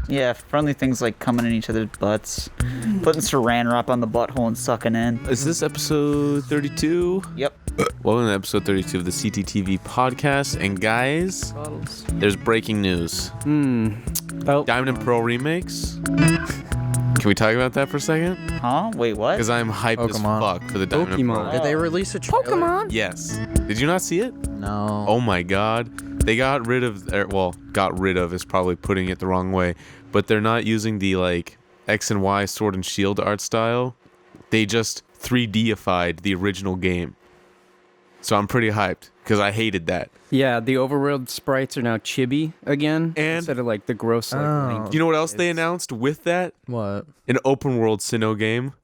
Yeah, friendly things like coming in each other's butts, putting saran wrap on the butthole and sucking in. Is this episode 32? Yep. Welcome to episode 32 of the CTTV podcast. And guys, there's breaking news. Oh. Diamond and Pearl remakes. Can we talk about that for a second? Huh? Wait, what? Because I'm hyped as Pokemon. fuck for the Diamond and Pokemon. Pearl. Did they release a trailer? Pokemon. Yes. Did you not see it? No. Oh my god. They got rid of, got rid of is probably putting it the wrong way, but they're not using the like X and Y Sword and Shield art style. They just 3Dified the original game. So I'm pretty hyped because I hated that. Yeah, the overworld sprites are now chibi again And- instead of like the gross like. Link. You know what else they announced with that? What? An open world Sinnoh game.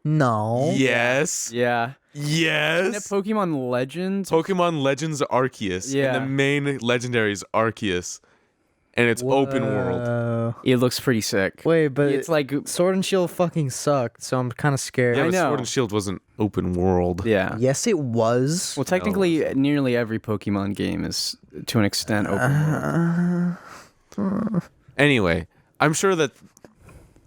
No. Yes. Yeah. Yes. Isn't it Pokemon Legends? Pokemon Legends Arceus. Yeah. And the main legendary is Arceus. And it's open world. It looks pretty sick. Wait, but It's like Sword and Shield fucking sucked, so I'm kind of scared. Yeah, I but know. Sword and Shield wasn't open world. yeah. Yes, it was. Well, technically, nearly every Pokemon game is to an extent open world. Anyway, I'm sure that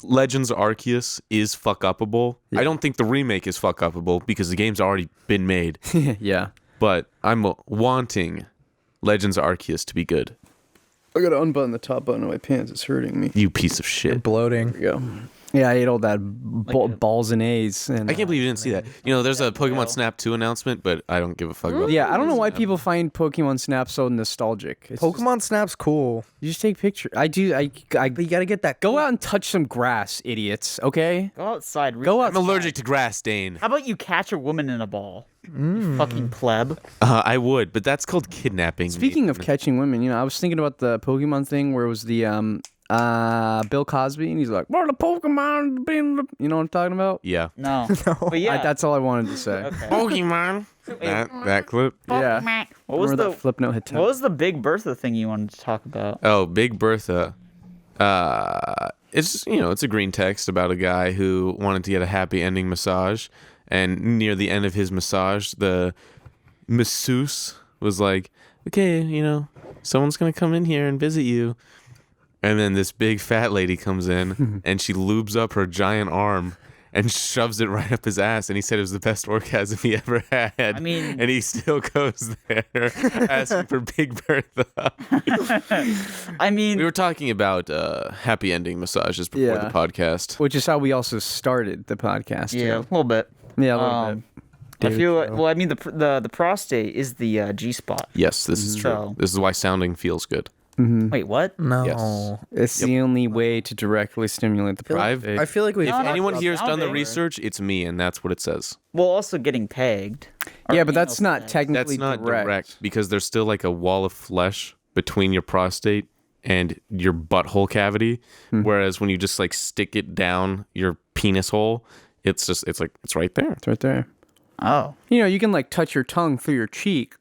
Legends Arceus is fuck-upable. I don't think the remake is fuck-upable because the game's already been made. Yeah. But I'm wanting Legends Arceus to be good. I gotta unbutton the top button of my pants. It's hurting me. You piece of shit. Bloating. There we go. Yeah, I ate all that balls and A's. And, I can't believe you didn't see that. You know, there's a Pokemon Snap 2 announcement, but I don't give a fuck about Yeah, I don't know why people find Pokemon Snap so nostalgic. It's just- Pokemon Snap's cool. you just take pictures. I do. But you gotta get that. Go out and touch some grass, idiots. Okay. Go outside. Go I'm allergic to grass, Dane. How about you catch a woman in a ball? You fucking pleb. I would, but that's called kidnapping. Speaking of catching women, I was thinking about the Pokemon thing where it was the Bill Cosby, and he's like, "Well, the Pokemon being," you know what I'm talking about? Yeah. No. But yeah. That's all I wanted to say. Okay. Pokemon. That clip. Yeah. What was Remember the that flip note hit? What was the Big Bertha thing you wanted to talk about? Oh, Big Bertha. It's it's a green text about a guy who wanted to get a happy ending massage, and near the end of his massage, the masseuse was like, "Okay, someone's gonna come in here and visit you," and then this big fat lady comes in and she lubes up her giant arm and shoves it right up his ass, and he said it was the best orgasm he ever had. I mean- and he still goes there asking for Big Bertha. I mean, We were talking about happy ending massages before the podcast. Which is how we also started the podcast. yeah, a Too. little bit. Yeah, a little bit. I feel like, well, I mean, the prostate is the G spot. Yes, this is true. So- This is why sounding feels good. Wait, what? No. Yes. It's the only way to directly stimulate the prostate. I feel like we. If not anyone about here has done the sounding. research, it's me, and that's what it says. Well, also getting pegged. Or Yeah, but that's anal not sex. technically That's not direct because there's still like a wall of flesh between your prostate and your butthole cavity. Whereas when you just like stick it down your penis hole, it's right there. It's right there. Oh. You can like touch your tongue through your cheek,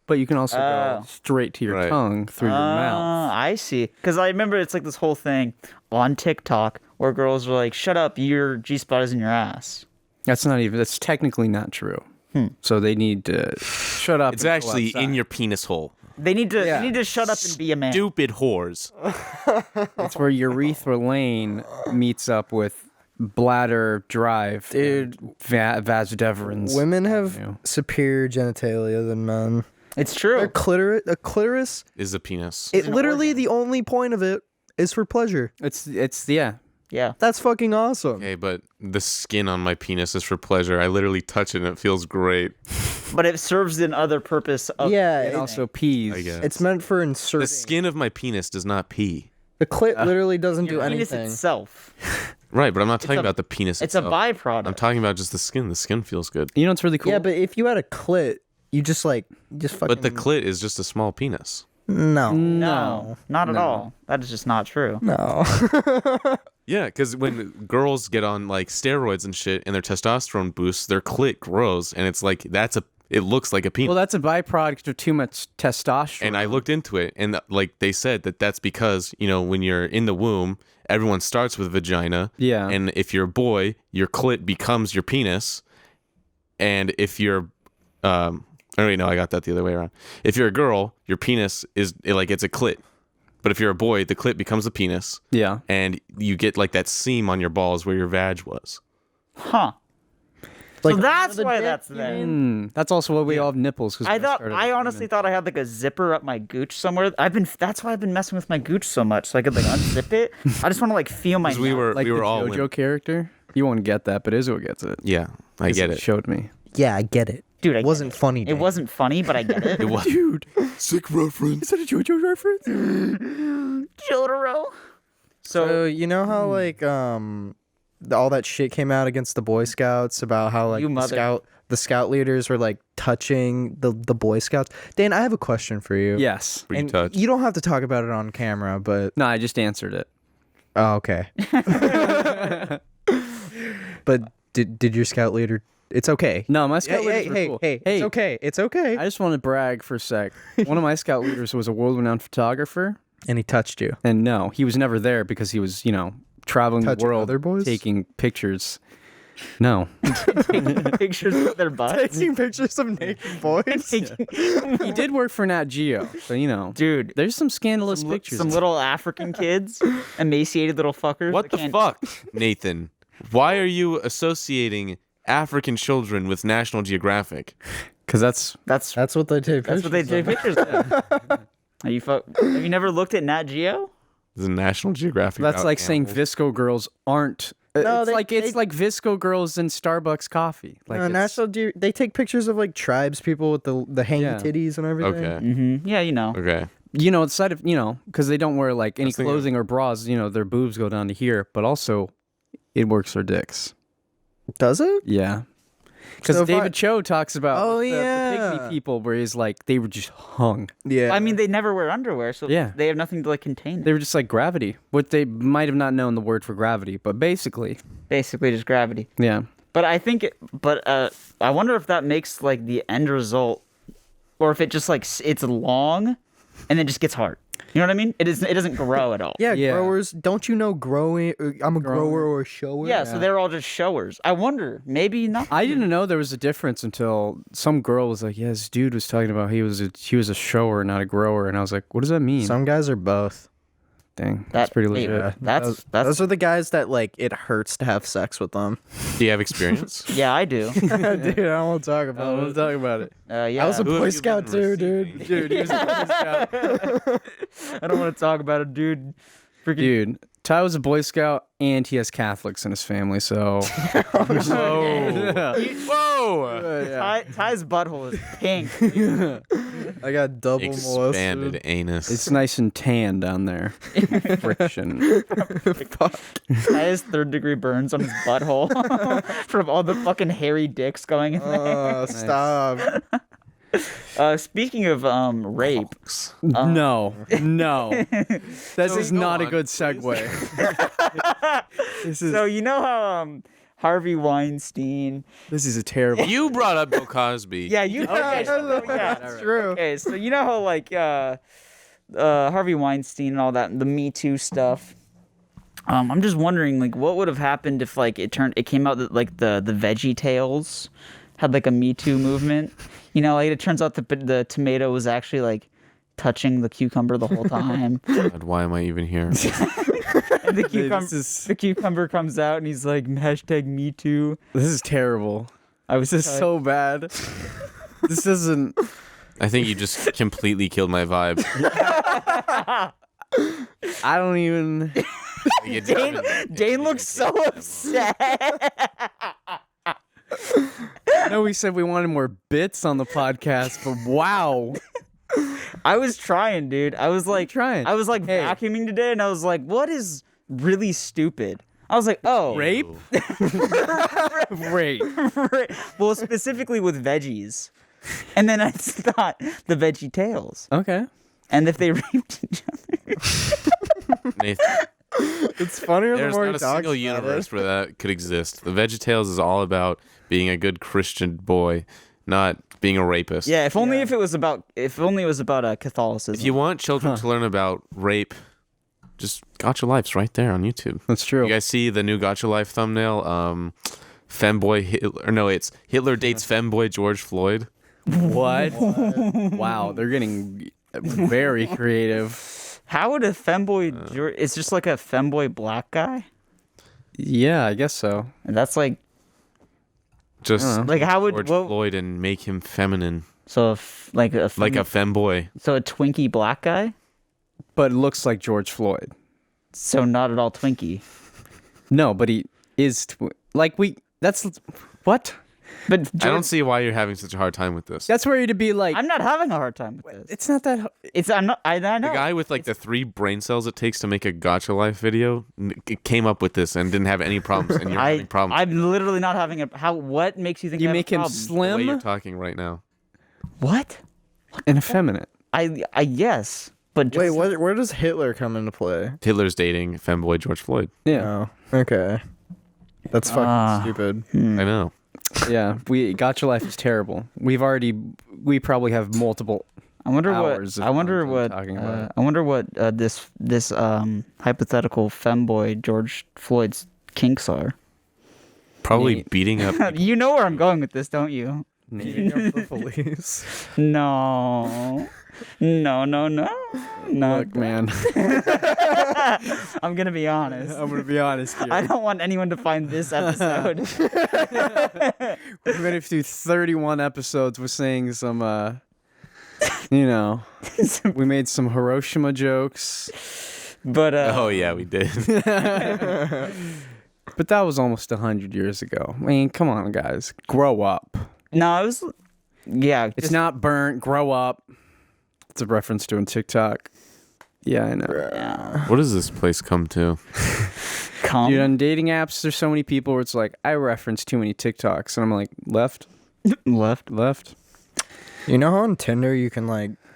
but you can also go straight to your Right. tongue through your mouth. I see. Because I remember it's like this whole thing on TikTok where girls were like, "Shut up, your G spot is in your ass." That's technically not true. So they need to shut up. It's and go actually in outside. your penis hole. They need to shut up and be a man. Stupid whores. It's where urethra lane meets up with bladder drive. Dude. Vas deferens. Women have superior genitalia than men. It's true. A clitoris. Is a penis. It literally the only point of it is for pleasure. It's yeah. Yeah. That's fucking awesome. Okay, but the skin on my penis is for pleasure. I literally touch it and it feels great. But it serves an other purpose. Of Yeah, And also peas. I guess. it's meant for inserting. The skin of my penis does not pee. The clit literally doesn't do your penis anything. itself. Right, but I'm not talking a- about the penis It's a itself. byproduct. I'm talking about just the skin. The skin feels good. You know what's really cool? Yeah, but if you had a clit, you just fucking. But the clit is just a small penis. No. No, not at all. That is just not true. No. Yeah, because when girls get on like steroids and shit and their testosterone boosts, their clit grows and it's like it looks like a penis. well, that's a byproduct of too much testosterone. And I looked into it and like they said that's because, when you're in the womb, everyone starts with vagina. Yeah. And if you're a boy, your clit becomes your penis. And if you're oh wait, no, I got that the other way around. If you're a girl, your penis is like it's a clit. But if you're a boy, the clit becomes a penis, Yeah. and you get like that seam on your balls where your vag was. Huh. Like, so that's the why dick, that's you there. mean? That's also why we all have nipples. Cause I we thought started I as honestly women. thought I had like a zipper up my gooch somewhere. That's why I've been messing with my gooch so much, so I could like unzip it. I just want to like feel my. 'Cause we nut. were Like we were the all JoJo women. character. You won't get that, but Izzo gets it. Yeah, I get it. Showed me. Yeah, I get it. Dude, I It get wasn't funny. It Dane. wasn't funny, but I get it. It was Dude, sick reference. is that a JoJo reference? Jotaro. So you know how like all that shit came out against the Boy Scouts about how like You mother- the scout leaders were like touching the Boy Scouts. Dane, I have a question for you. Yes. Were you And touched? you don't have to talk about it on camera, but No, I just answered it. oh, okay. But did your scout leader? It's okay. No, my scout Hey, leaders hey, were hey, cool. hey, it's okay. It's okay. I just want to brag for a sec. One of my scout leaders was a world-renowned photographer, And he touched you. and no, he was never there because he was, traveling the Touching world, other boys? taking pictures. No, Pictures of their butts. pictures of naked boys. he did work for Nat Geo, so Dude, there's some scandalous pictures. some little African kids, emaciated little fuckers. What that the can't- fuck, Nathan? Why are you associating African children with National Geographic? Because that's That's what they take. what they take pictures of. Are you have you never looked at Nat Geo? Is it National Geographic? that's about like saying animals? Visco girls aren't. No, It's like Visco girls in Starbucks coffee. Like it's- National they take pictures of like tribes people with the hanging Yeah. titties and everything. Okay. Mm-hmm. Yeah, you know. Okay. the side of because they don't wear like any was thinking- clothing or bras. Their boobs go down to here, but also it works their dicks. Does it? Yeah. Because So if David Cho talks about Oh, the yeah. pygmy people where he's like, they were just hung. Yeah. I mean, they never wear underwear, so Yeah. they have nothing to like contain They it. were just like gravity. What they might have not known the word for gravity, but basically, Basically, just gravity. yeah. But I think, I wonder if that makes like the end result, or if it just like it's long, and then just gets hard. You know what I mean? It doesn't grow at all. yeah, Yeah. growers. Don't you know growing? I'm a grower or a shower. Yeah, so they're all just showers. I wonder, maybe not. I didn't know there was a difference until some girl was like, "Yeah, this dude was talking about he was a shower, not a grower," and I was like, "What does that mean?" Some guys are both. Dang, that's pretty hey, legit. That's Those are the guys that like it hurts to have sex with them. Do you have experience? yeah, I do. Dude, I don't want to talk about it. talk about it. Yeah, I was a Who have Boy you Scout been too, dude. receiving? Dude, he was a Boy Scout. I don't want to talk about it, dude. Freaking Dude, Ty was a Boy Scout and he has Catholics in his family, so Whoa! Ty's butthole is pink. I got double Expanded molested. anus. it's nice and tan down there. Friction. Ty has third-degree burns on his butthole from all the fucking hairy dicks going in there. Oh, stop. Speaking of rape, No. This is go not a on, good please. segue. This is so you know how Harvey Weinstein. this is a terrible. You brought up Bill Cosby. Yeah, you. Okay, so, yeah. That's true. Okay, so you know how like Harvey Weinstein and all that, the Me Too stuff. I'm just wondering, like, what would have happened if like it came out that like the Veggie Tales had like a Me Too movement. You know, like it turns out the tomato was actually like touching the cucumber the whole time. God, why am I even here? And the cucumber, This is the cucumber comes out and he's like hashtag Me Too. terrible. I was This is so bad. This isn't. I think you just completely killed my vibe. I don't even. Dane looks so upset. I know we said we wanted more bits on the podcast, but wow. I was trying, dude. I was like trying? I was like Hey. vacuuming today, and I was like, "What is really stupid?" I was like, "Oh, Rape? Rape. well, specifically with veggies." And then I thought the Veggie Tales, Okay. and if they raped each other. Nathan, It's funnier there's the more not he a talks single about universe it. where that could exist. The VeggieTales is all about being a good Christian boy, not being a rapist. Yeah, if only it was about Catholicism. If you want children to learn about rape, just Gotcha Life's right there on YouTube. That's true. You guys see the new Gotcha Life thumbnail? Femboy Hitler, or no, it's Hitler dates femboy George Floyd. What? Wow, they're getting very creative. How would a femboy? It's just like a femboy black guy. Yeah, I guess so. And that's like Just like how would George what, Floyd and make him feminine, so if, like a like a femboy. so a Twinkie black guy. But looks like George Floyd. So not at all Twinkie. No, but he is that's what? But I don't see why you're having such a hard time with this. That's where you'd be like I'm not having a hard time with this. it's not that It's I'm not. I know. The guy with like the 3 brain cells it takes to make a Gotcha Life video came up with this and didn't have any problems, and you're having problems. I'm literally not having a. How? What makes you think you I have make a him problem? the way you're slim talking right now. What? and effeminate. I yes, but Wait, just, where does Hitler come into play? Hitler's dating femboy George Floyd. Yeah. Oh, okay. That's fucking stupid. I know. Yeah, Gotcha Life is terrible. We probably have multiple I wonder hours what. of I wonder content what. talking about it. I wonder what this hypothetical femboy George Floyd's kinks are. Probably Nate. beating up. You know where I'm going with this, don't you? Beating up the police. No. No. Look, man. I'm gonna be honest. I'm gonna be honest here. I don't want anyone to find this episode. We made it through 31 episodes with saying some, you know, we made some Hiroshima jokes, But Oh yeah, we did. but that was almost 100 years ago. I mean, come on, guys, grow up. no, it was. Yeah, It's just- not burnt. Grow up. It's a reference to on TikTok. Yeah, I know. Yeah. What does this place come to? Come. Dude, on dating apps, there's so many people where it's like, I reference too many TikToks, and I'm like, left. Left. You know how on Tinder you can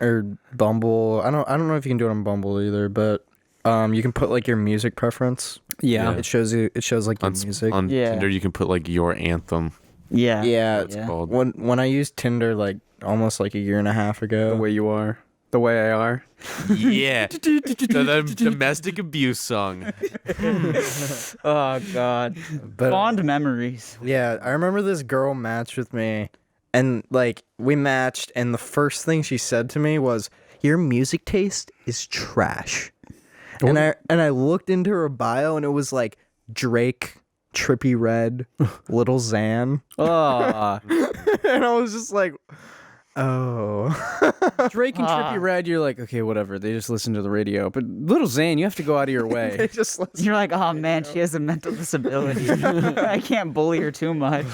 or Bumble? I don't know if you can do it on Bumble either, but you can put like your music preference. Yeah. It shows like your music. On Yeah. Tinder, you can put like your anthem. Yeah. Yeah, It's called. when I used Tinder like almost like a year and a half The ago. way you are. The way I are. Yeah, the domestic abuse song. Oh God. But Fond memories. yeah, I remember this girl matched with me, and like we matched, and the first thing she said to me was, "Your music taste is trash." And I looked into her bio, and it was like Drake, Trippie Redd, Little Xan, Oh. and I was just like, "Oh." Drake and Trippie Redd, you're like, okay, whatever. They just listen to the radio. But Little Xan, you have to go out of your way. They just listen. You're like, oh man, she has a mental disability. I can't bully her too much.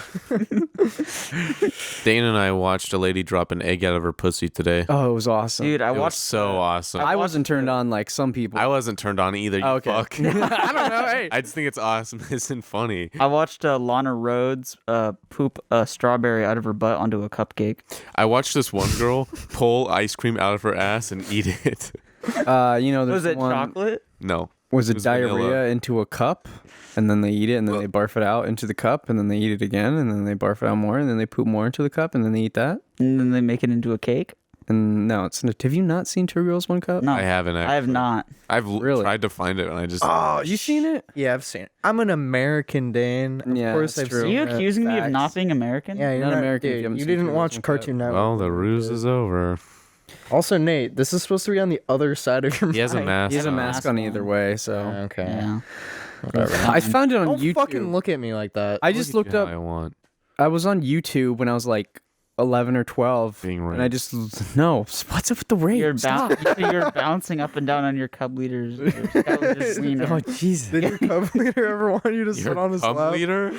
Dane and I watched a lady drop an egg out of her pussy today. Oh, it was awesome. Dude, I It was watched so awesome. I wasn't turned on like some people. I wasn't turned on either. You Oh, okay. fuck. I don't know. Hey. I just think it's awesome. Isn't funny. I watched Lana Rhodes poop a strawberry out of her butt onto a cupcake. I watched this one girl pull ice cream out of her ass and eat it. You know, there's Was it one, chocolate? No. Was it was diarrhea vanilla. into a cup? And then they eat it, and then they barf it out into the cup, and then they eat it again, and then they barf it out more, and then they poop more into the cup, and then they eat that. And then they make it into a cake? And no, it's have you not seen Two Girls One Cup? No, I haven't actually. I have not. I've Really? tried to find it and I just. Oh, You seen it? Yeah, I've seen it. I'm an American, Dane. Of Yeah, course that's I've true. Are seen you it. accusing me of Facts. not being American? Yeah, you're Not not American if you Dude, haven't you seen didn't Two Girls, watch One Cup. Cartoon Network. Well, the ruse is over. Also, Nate, this is supposed to be on the other side of your He has a mic. mask. He has a on. mask on either way, so. Okay. Yeah. I found it on Don't YouTube. fucking look at me like that. I just looked Yeah, up. I want. I was on YouTube when I was like 11 or 12, Being and I raped. just no. What's up with the rape? You're, Stop. you're bouncing up and down on your cub leader's wiener. Oh Jesus! Did your cub leader ever want you to sit Your on his pub lap? leader?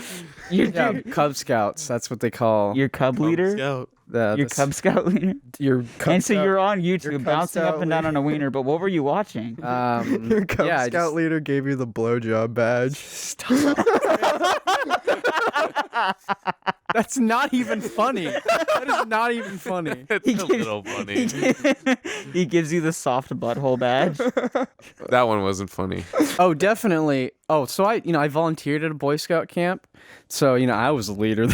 Yeah, Cub Scouts. That's what they call Your cub leader? Scout. the Cub Scout leader? Your Cub And so Scout- you're on your YouTube Cub bouncing Scout up and down on a wiener, but what were you watching? Your Cub yeah, I Scout just- leader gave you the blowjob badge. That's not even funny. That is not even funny. It's a little funny. He gives you the soft butthole badge. That one wasn't funny. Oh, definitely. Oh, so I volunteered at a Boy Scout camp, so I was a leader.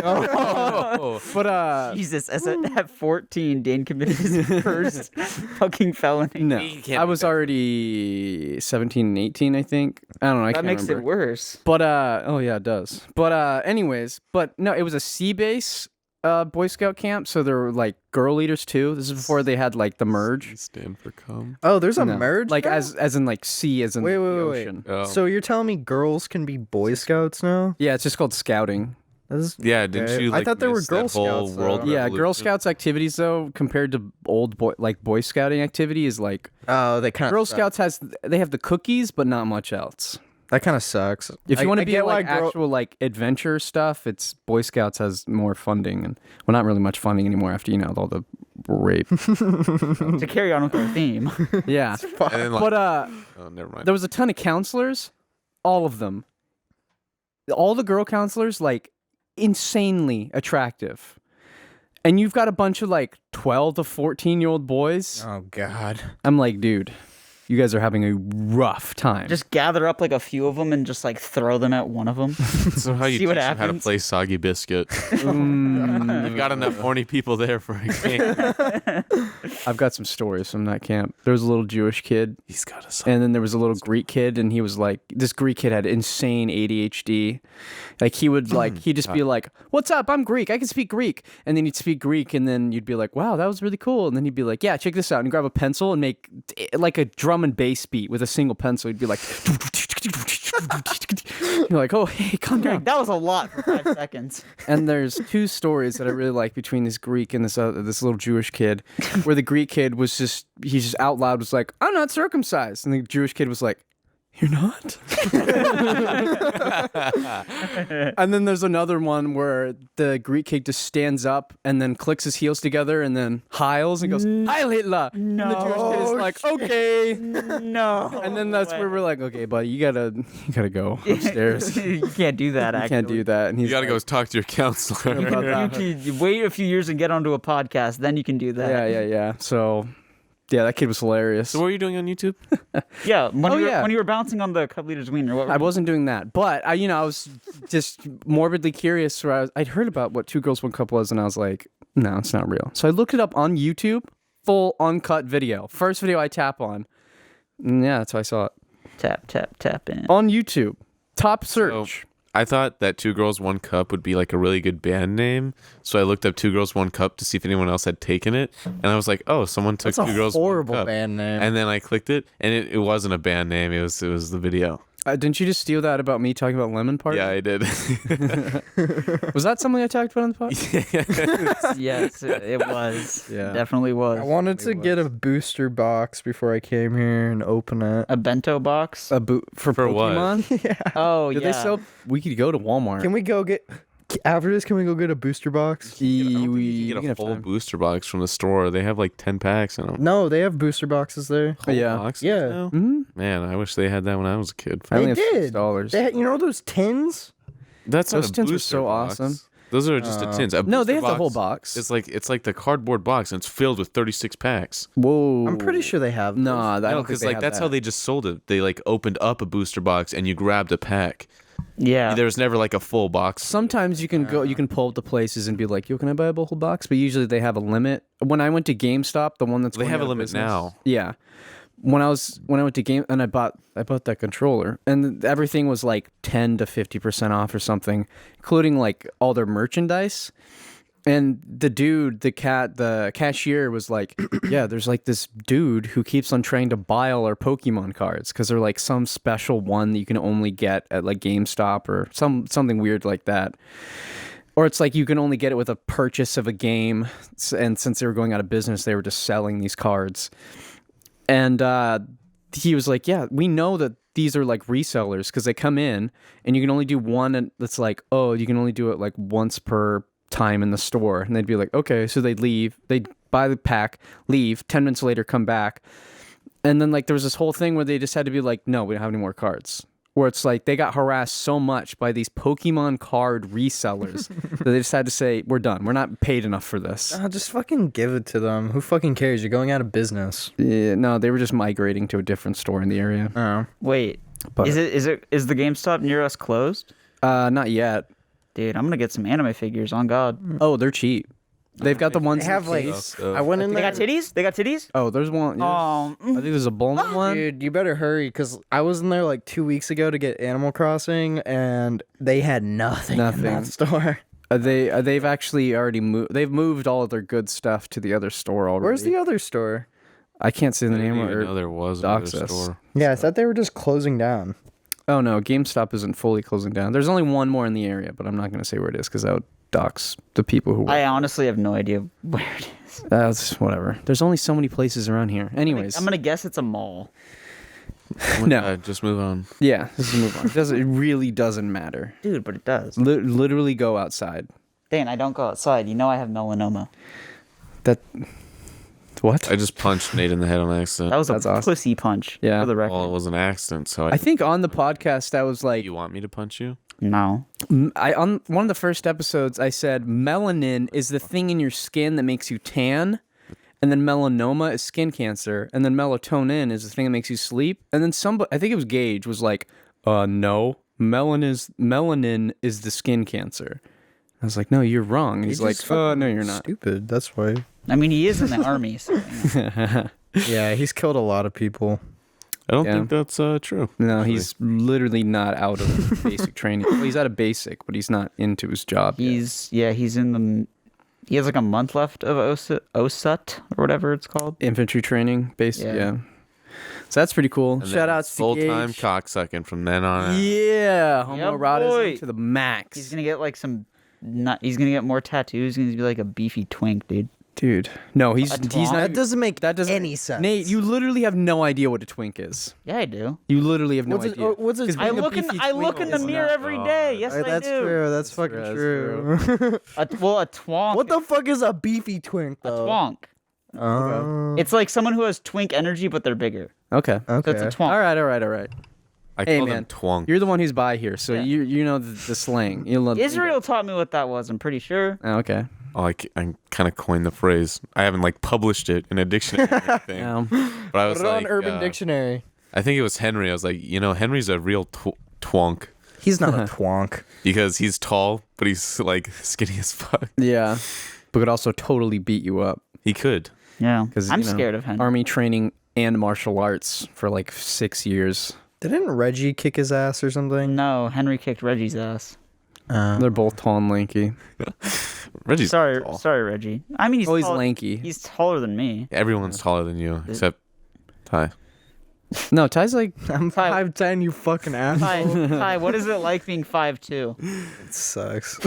Oh, But Jesus, at 14, Dane committed his first fucking felony. no, You can't I do was that. already 17 and 18, I think. I don't know. I That can't makes remember. it worse. But oh yeah, it does. But anyways, but no, it was a sea base Boy Scout camp, so there were like girl leaders too. This is before they had like the merge. Stand for cum. Oh, there's a No. merge? Like now? as in like sea, as in Wait, the wait. ocean. Oh. So you're telling me girls can be Boy Scouts now? Yeah, it's just called scouting. Yeah, didn't Okay. you? I Like, thought there were miss Girl that whole Scouts, world though. Yeah, Girl revolution? Scouts activities though, compared to old Boy Scouting activity, is like Oh, they kind of Girl Scouts they have the cookies, but not much else. That kind of sucks. If you want to be get why like actual like adventure stuff, it's Boy Scouts has more funding, and well, not really much funding anymore after all the rape. To carry on with our theme. Yeah, And then, like, but oh, never mind. there was a ton of counselors, all of them, all the girl counselors, like insanely attractive, and you've got a bunch of like 12 to 14-year-old boys. Oh God. I'm like, dude, you guys are having a rough time. Just gather up like a few of them and just like throw them at one of them. So how you see teach what them how to happens. play Soggy Biscuit? You've got enough horny people there for a game. I've got some stories from that camp. There was a little Jewish kid, He's got a and then there was a little Greek kid, and he was like, this Greek kid had insane ADHD. Like he would like, he'd just be like, "What's up? I'm Greek. I can speak Greek." And then he'd speak Greek, and then you'd be like, "Wow, that was really cool." And then he'd be like, "Yeah, check this out," and grab a pencil and make like a drum and bass beat with a single pencil. He'd be like, you're like, "Oh, hey, calm down." That was a lot for 5 seconds. And there's two stories that I really like between this Greek and this little Jewish kid, where the Greek kid was he just out loud was like, "I'm not circumcised," and the Jewish kid was like, "You're not?" And then there's another one where the Greek kid just stands up and then clicks his heels together and then hiles and goes, "Heil Hitler!" And the Jewish kid is like, "Okay." No. And then that's where we're like, "Okay, buddy, you gotta go upstairs. You You can't do that, actually. can't do that." And he's You gotta go talk to your counselor. about that. You wait a few years and get onto a podcast, then you can do that. Yeah. So, yeah, that kid was hilarious. So what are you doing on YouTube? Yeah, yeah. when you were bouncing on the Cup Leader's wiener, what were I wasn't doing that, but I was just morbidly curious. Where I'd heard about what Two Girls One Cup was, and I was like, no, it's not real. So I looked it up on YouTube, full uncut video, first video I tap on. And yeah, that's how I saw it tap in. on YouTube. Top search. I thought that Two Girls One Cup would be like a really good band name, so I looked up Two Girls One Cup to see if anyone else had taken it, and I was like, oh, someone took That's Two a Girls horrible One Cup. band name. And then I clicked it, and it wasn't a band name. It was the video. Didn't you just steal that about me talking about Lemon Party? Yeah, I did. Was that something I talked about on the podcast? Yes, it was. Yeah. Definitely was. I wanted to get a booster box before I came here and open it. A bento box? A boot for For what? Pokemon? Oh, Did yeah. they sell? We could go to Walmart. Can we go get after this? Can we go get a booster box? You get a full booster box from the store. They have like 10 packs in them. No, they have booster boxes there. Yeah. Boxes Yeah. now? Mm-hmm. Man, I wish they had that when I was a kid. I only They have did. $6. They had, you know those tins? That's not Those a tins were booster so box. awesome. Those are just the tins. A No, they booster have the whole box. It's like the cardboard box, and it's filled with 36 packs. Whoa. I'm pretty sure they have. No, those. I No, don't think because they like have that's that. how they just sold it. They like opened up a booster box, and you grabbed a pack. Yeah. There was never like a full box. Sometimes you can you can pull up to places and be like, "Yo, can I buy a whole box?" But usually they have a limit. When I went to GameStop, the one that's They going have a out of limit business- now. Yeah. When I went to Game and I bought that controller, and everything was like 10 to 50% off or something, including like all their merchandise. And the cashier was like, "Yeah, there's like this dude who keeps on trying to buy all our Pokemon cards because they're like some special one that you can only get at like GameStop or something weird like that." Or it's like you can only get it with a purchase of a game, and since they were going out of business, they were just selling these cards. And he was like, "Yeah, we know that these are like resellers because they come in and you can only do one, and it's like, oh, you can only do it like once per time in the store." And they'd be like, "Okay," so they'd leave, they'd buy the pack, leave, 10 minutes later, come back, and then like there was this whole thing where they just had to be like, "No, we don't have any more cards." Where it's like they got harassed so much by these Pokemon card resellers that they just had to say, "We're done. We're not paid enough for this." Just fucking give it to them. Who fucking cares? You're going out of business. Yeah, no, they were just migrating to a different store in the area. Oh. Wait. But- Is the GameStop near us closed? Not yet. Dude, I'm gonna get some anime figures, on God. Oh, they're cheap. They've got the ones They in have the like. case. I went in They there. got titties? They got titties? Oh, there's one. I think there's a bowling one. Dude, you better hurry because I was in there like 2 weeks ago to get Animal Crossing and they had nothing in Nothing. that store. They've actually already moved. They've moved all of their good stuff to the other store already. Where's the other store? I can't say the I didn't name. even Or know there was another dox us. store. Yeah, I thought they were just closing down. Oh no, GameStop isn't fully closing down. There's only one more in the area, but I'm not going to say where it is because that would dox the people who work. I honestly have no idea where it is. That's whatever. There's only so many places around here. Anyways, I'm gonna guess it's a mall. no. Just move on. Yeah, let's move on. It really doesn't matter. Dude, but it does. Literally go outside. Dane, I don't go outside. You know I have melanoma. That what? I just punched Nate in the head on accident. That was a That's awesome. pussy punch. Yeah. For the record. Well, it was an accident, so I think on the podcast I was like, you want me to punch you? No. on one of the first episodes I said melanin is the thing in your skin that makes you tan, and then melanoma is skin cancer, and then melatonin is the thing that makes you sleep. And then somebody, I think it was Gage, was like, no, melanin is the skin cancer. I was like, no, you're wrong. And he's like, no, you're not. Stupid. That's why. I mean, he is in the army, so. Yeah, he's killed a lot of people. I don't Yeah. think that's true. No, actually. he's literally not out of basic training. Well, he's out of basic, but he's not into his job yet. He's in the. He has like a month left of OSUT or whatever it's called. Infantry training, basic, Yeah. yeah. So that's pretty cool. And Shout then outs to full-time Gage. cocksucking from then on out. Yeah, Yeah, homoerotism boy. to the max. He's gonna get like some. He's gonna get more tattoos. He's gonna be like a beefy twink, dude. Dude, no, he's twonk? not. That doesn't make That doesn't any sense. Nate, you literally have no idea what a twink is. Yeah, I do. You literally have no What's it- idea. what's it- 'Cause I being a look in. beefy I twink look in the is mirror not- every day. Yes, I That's do. true. That's fucking that's true. A twonk. What the fuck is a beefy twink A though? twonk. It's like someone who has twink energy, but they're bigger. Okay. So it's a Okay. twonk. All right. I Hey, call man. them twonk. You're the one who's by here, so Yeah. you know the slang. You love Israel taught me what that was. I'm pretty sure. Oh, okay. I kind of coined the phrase. I haven't like published it in a dictionary or anything. But I was Put it like, on Urban Dictionary. I think it was Henry. I was like, Henry's a real twonk He's not a twonk. because he's tall, but he's like skinny as fuck. Yeah, but could also totally beat you up He could. Yeah. because I'm scared of him. Army training and martial arts for like 6 years. Didn't Reggie kick his ass or something? No, Henry kicked Reggie's ass. They're both tall and lanky. Reggie's Sorry, tall. sorry, Reggie. I mean, he's He's tall- lanky. He's taller than me. Everyone's taller than you except Ty. No, Ty's like I'm 5'10", you fucking Ty, asshole. Ty, what is it like being 5'2"? It sucks.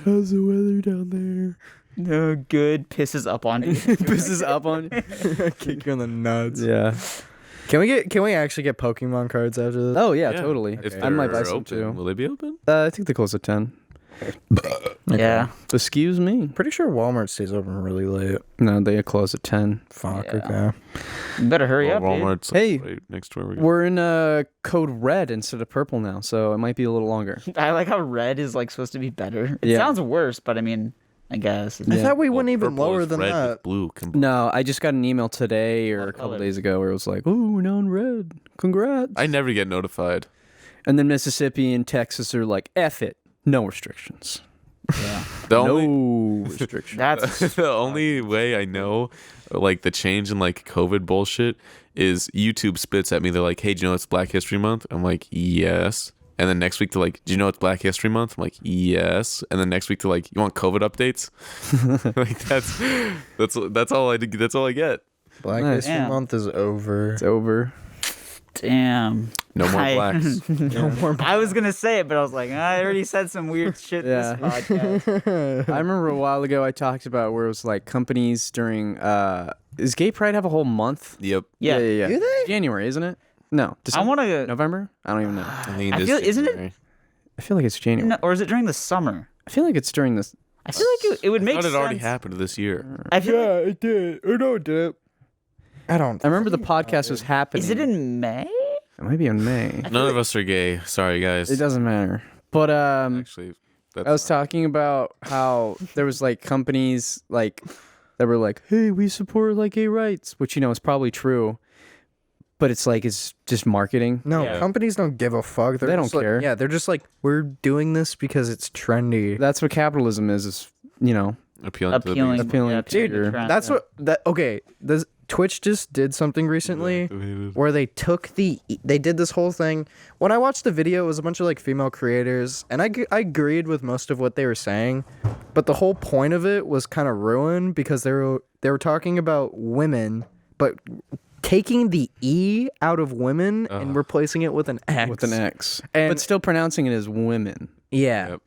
how's the weather down there? No good. Pisses up on you. Pisses up on. Kick you in the nuts. Yeah. Can we actually get Pokemon cards after this? Oh yeah, totally. If I might buy they're some open, too. will they be open? I think they close at 10. Yeah. Excuse me. Pretty sure Walmart stays open really late. No, they close at 10. Fuck, Yeah. okay. You better hurry up, dude. Walmart's Hey, right next to where we go. We're in code red instead of purple now, so it might be a little longer. I like how red is like supposed to be better. It Yeah. sounds worse, but I mean, I guess. I thought we Well, went even purple lower is than red with that. blue combined. No, I just got an email today or a couple color? days ago where it was like, "Oh, we're now in red. Congrats!" I never get notified. And then Mississippi and Texas are like, "F it, no restrictions, Yeah. The no only restrictions." That's the only way I know like the change in like COVID bullshit is YouTube spits at me. They're like, "Hey, do you know it's Black History Month?" I'm like, "Yes." And then next week they're like, "Do you know it's Black History Month?" I'm like, "Yes." And then next week they're like, "You want COVID updates?" Like that's all I do. That's all I get. Black Nice. History Damn. Month is over. It's over. damn. No more I- blacks. No more. I was gonna say it, but I was like, I already said some weird shit Yeah. this podcast. I remember a while ago I talked about where it was like companies during. Does Gay Pride have a whole month? Yep. Yeah. Do they? January, isn't it? No, I December. want to. November. I don't even know. I think I it feel- is isn't it- January. I feel like it's January. No, or is it during the summer? I feel like it's during this. I feel like it would I make thought sense. it already happened this year. I feel like, it did. Or no, it didn't. I don't. I remember the podcast was happening. is it in May? It might be in May. None of us are gay. Sorry, guys. It doesn't matter. But Actually, that's I was talking about how there was like companies like that were like, "Hey, we support like gay rights," which is probably true. But it's like it's just marketing. No, Yeah. companies don't give a fuck. They're They don't just like- care. Yeah, they're just like, we're doing this because it's trendy. That's what capitalism is appealing to the Appealing, biggest- Appealing yeah, to the your- trend. That's what that. Okay, this Twitch just did something recently where they did this whole thing. When I watched the video, it was a bunch of like female creators, and I agreed with most of what they were saying, but the whole point of it was kind of ruined because they were talking about women, but taking the E out of women and replacing it with an X. With an X. And- but still pronouncing it as women. Yeah. Yep.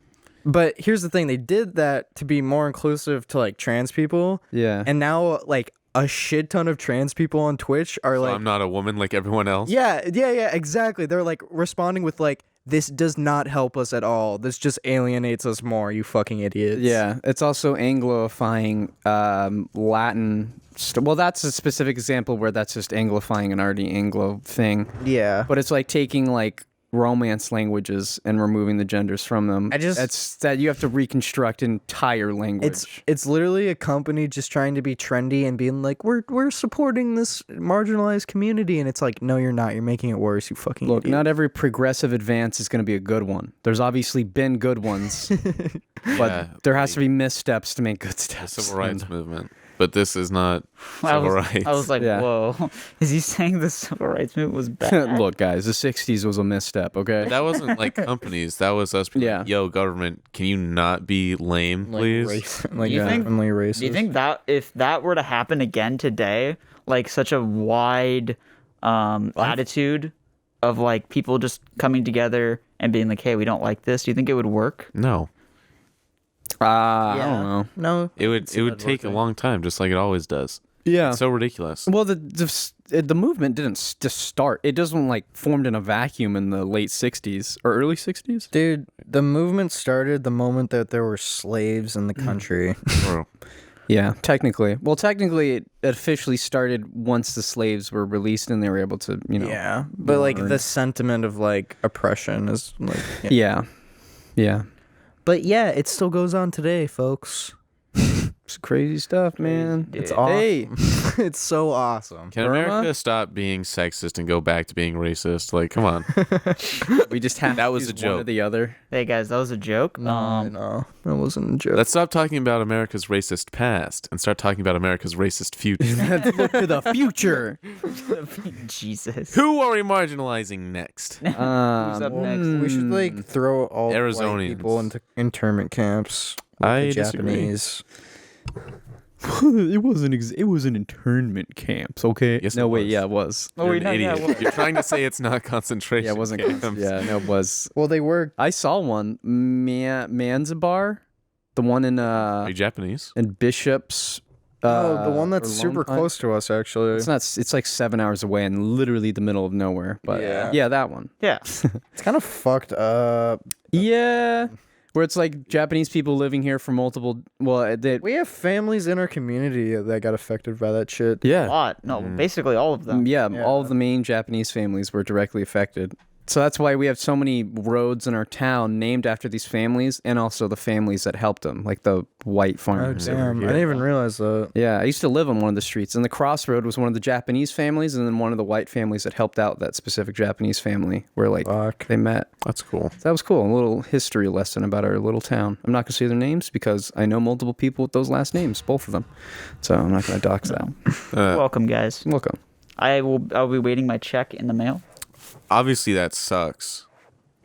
But here's the thing, they did that to be more inclusive to like trans people. Yeah. And now like a shit ton of trans people on Twitch are So like, I'm not a woman like everyone else. yeah, exactly. They're like responding with like, this does not help us at all. This just alienates us more, you fucking idiots. Yeah, it's also Anglifying Latin. Well, that's a specific example where that's just Anglifying an already Anglo thing. Yeah. But it's like taking like Romance languages and removing the genders from them. It's that you have to reconstruct entire language. It's literally a company just trying to be trendy and being like, we're supporting this marginalized community, and it's like, no, you're not. You're making it worse. You fucking Look, idiot. not every progressive advance is going to be a good one. There's obviously been good ones, but Yeah, there has to be missteps to make good The steps. civil rights movement. But this is not I civil was, rights. I was like, Yeah. whoa. Is he saying the civil rights movement was bad? Look, guys, the 60s was a misstep, okay? That wasn't like companies. That was us. Being Yeah. Like, yo, government, can you not be lame, like, please? like Do you think- definitely racist. Do you think that if that were to happen again today, like such a wide attitude of like people just coming together and being like, hey, we don't like this, do you think it would work? No. I don't know. No. It would take a long time, just like it always does. Yeah. It's so ridiculous. Well, the movement didn't just start. It doesn't like formed in a vacuum in the late 60s or early 60s. Dude, the movement started the moment that there were slaves in the country. Bro. Yeah, technically. Well, technically, it officially started once the slaves were released and they were able to, Yeah. But like the sentiment of like oppression is like Yeah. Yeah. But yeah, it still goes on today, folks. It's crazy stuff, man. It's awesome. Hey, It's so awesome. Can Burma? America stop being sexist and go back to being racist? Like, come on. we just have That to was choose a one or joke. the other. Hey guys, that was a joke. No, that wasn't a joke. Let's stop talking about America's racist past and start talking about America's racist future. Let's look to the future. Jesus. Who are we marginalizing next? Who's up next? We should like throw all white Arizonians. people into internment camps. With I the disagree. Japanese. it wasn't internment camps, okay? Yes, no, it wait, was. yeah, it was. Oh, You're wait, an no, yeah, idiot. well- You're trying to say it's not concentration Yeah, it wasn't. camps. Yeah, no, it was. Well, they were. I saw one. Manzabar, the one Are you Japanese? in Bishops. Oh, the one that's or super Lone Pine. close to us, actually. It's not. It's like 7 hours away and literally the middle of nowhere. But Yeah. that one. Yeah. It's kind of fucked up. Yeah, where it's like Japanese people living here for multiple. Well, they. We have families in our community that got affected by that shit. A Yeah. lot. No, basically all of them. Yeah, all of the main Japanese families were directly affected. So that's why we have so many roads in our town named after these families and also the families that helped them, like the white Oh, farmers. that were damn. I here. didn't even realize that. Yeah, I used to live on one of the streets, and the crossroad was one of the Japanese families, and then one of the white families that helped out that specific Japanese family, where like Fuck. they met. That's cool. That was cool. A little history lesson about our little town. I'm not gonna say their names because I know multiple people with those last names, both of them. So I'm not gonna dox that. Welcome, guys. Welcome. I'll be waiting my check in the mail. Obviously, that sucks.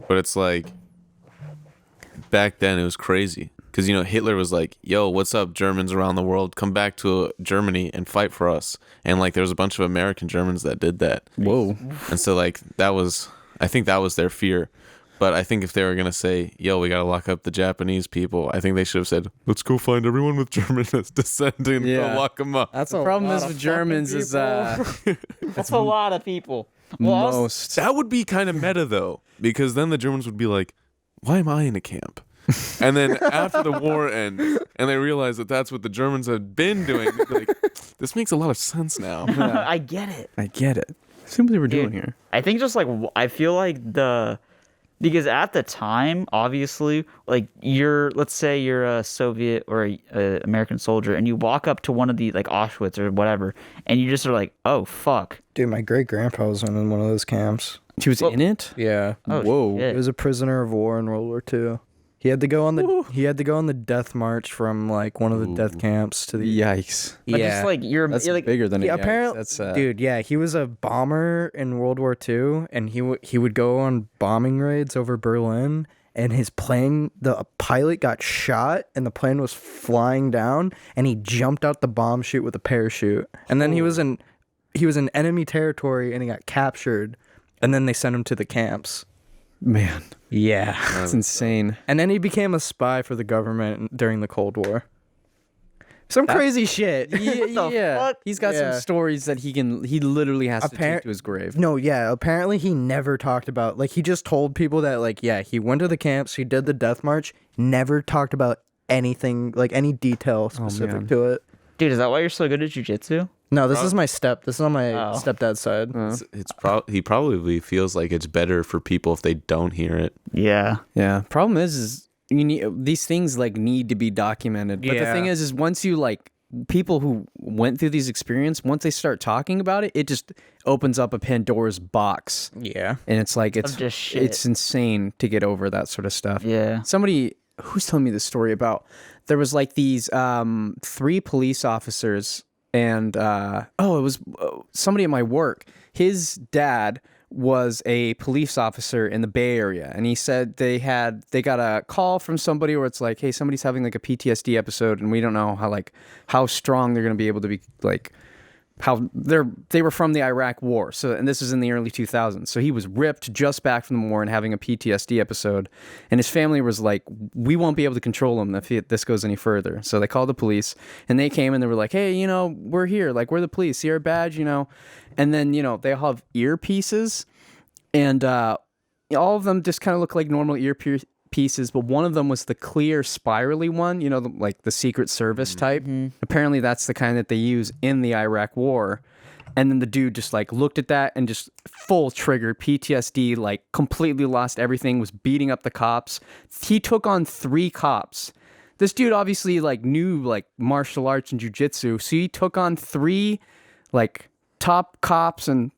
But it's like, back then it was crazy. Because, Hitler was like, yo, what's up, Germans around the world? Come back to Germany and fight for us. And, like, there was a bunch of American Germans that did that. Whoa. And so, like, I think that was their fear. But I think if they were going to say, yo, we got to lock up the Japanese people, I think they should have said, let's go find everyone with German descent and Yeah. go lock them up. That's The problem is with Germans is That's a lot of people. Well, also- most. That would be kind of meta, though, because then the Germans would be like, why am I in a camp? And then after the war ends, and they realize that that's what the Germans had been doing, they'd be like, this makes a lot of sense now. I get it. I get it. See what they were doing Dude, here. I think just like I feel like because at the time, obviously, like let's say you're a Soviet or a American soldier, and you walk up to one of the like Auschwitz or whatever, and you just are like, oh fuck. Dude, my great grandpa was in one of those camps. She was in it? Yeah. Oh, Whoa. shit. He was a prisoner of war in World War II. He had to go on the death march from like one of the death camps to the Yikes. But just like That's you're like bigger than Yeah, a yikes. apparently, That's dude. Yeah, he was a bomber in World War II, and he would go on bombing raids over Berlin. And his plane, the pilot got shot, and the plane was flying down, and he jumped out the bomb chute with a parachute. And then he was in enemy territory, and he got captured, and then they sent him to the camps. man. Yeah, That's insane. and then he became a spy for the government during the Cold War. Some crazy shit. Yeah. He's got Yeah. some stories that he literally has to take to his grave. No, yeah. Apparently, he never talked about, like, he just told people that, like, yeah, he went to the camps, he did the death march, never talked about anything, like, any detail specific man. to it. dude, is that why you're so good at jujitsu? No, this is on my stepdad's side. He probably feels like it's better for people if they don't hear it. Yeah. Yeah. Problem is you need these things like need to be documented. But the Yeah. thing is once you like people who went through these experiences, once they start talking about it, it just opens up a Pandora's box. Yeah. And it's like Of just shit. it's insane to get over that sort of stuff. Yeah. Somebody who's telling me this story about there was like these 3 police officers and it was somebody at my work. His dad was a police officer in the Bay Area, and he said they got a call from somebody where it's like, hey, somebody's having like a PTSD episode, and we don't know how strong they're going to be able to be, like how they were from the Iraq War. So, and this is in the early 2000s. So he was ripped just back from the war and having a PTSD episode, and his family was like, we won't be able to control him if this goes any further. So they called the police, and they came and they were like, hey, we're here, like, we're the police, see our badge, and then they all have earpieces, and all of them just kind of look like normal earpieces, but one of them was the clear spirally one, like the Secret Service type. Apparently that's the kind that they use in the Iraq War. And then the dude just like looked at that and just full trigger PTSD, like completely lost everything, was beating up the cops. He took on 3 cops. This dude obviously like knew like martial arts and jujitsu, so he took on 3 like top cops and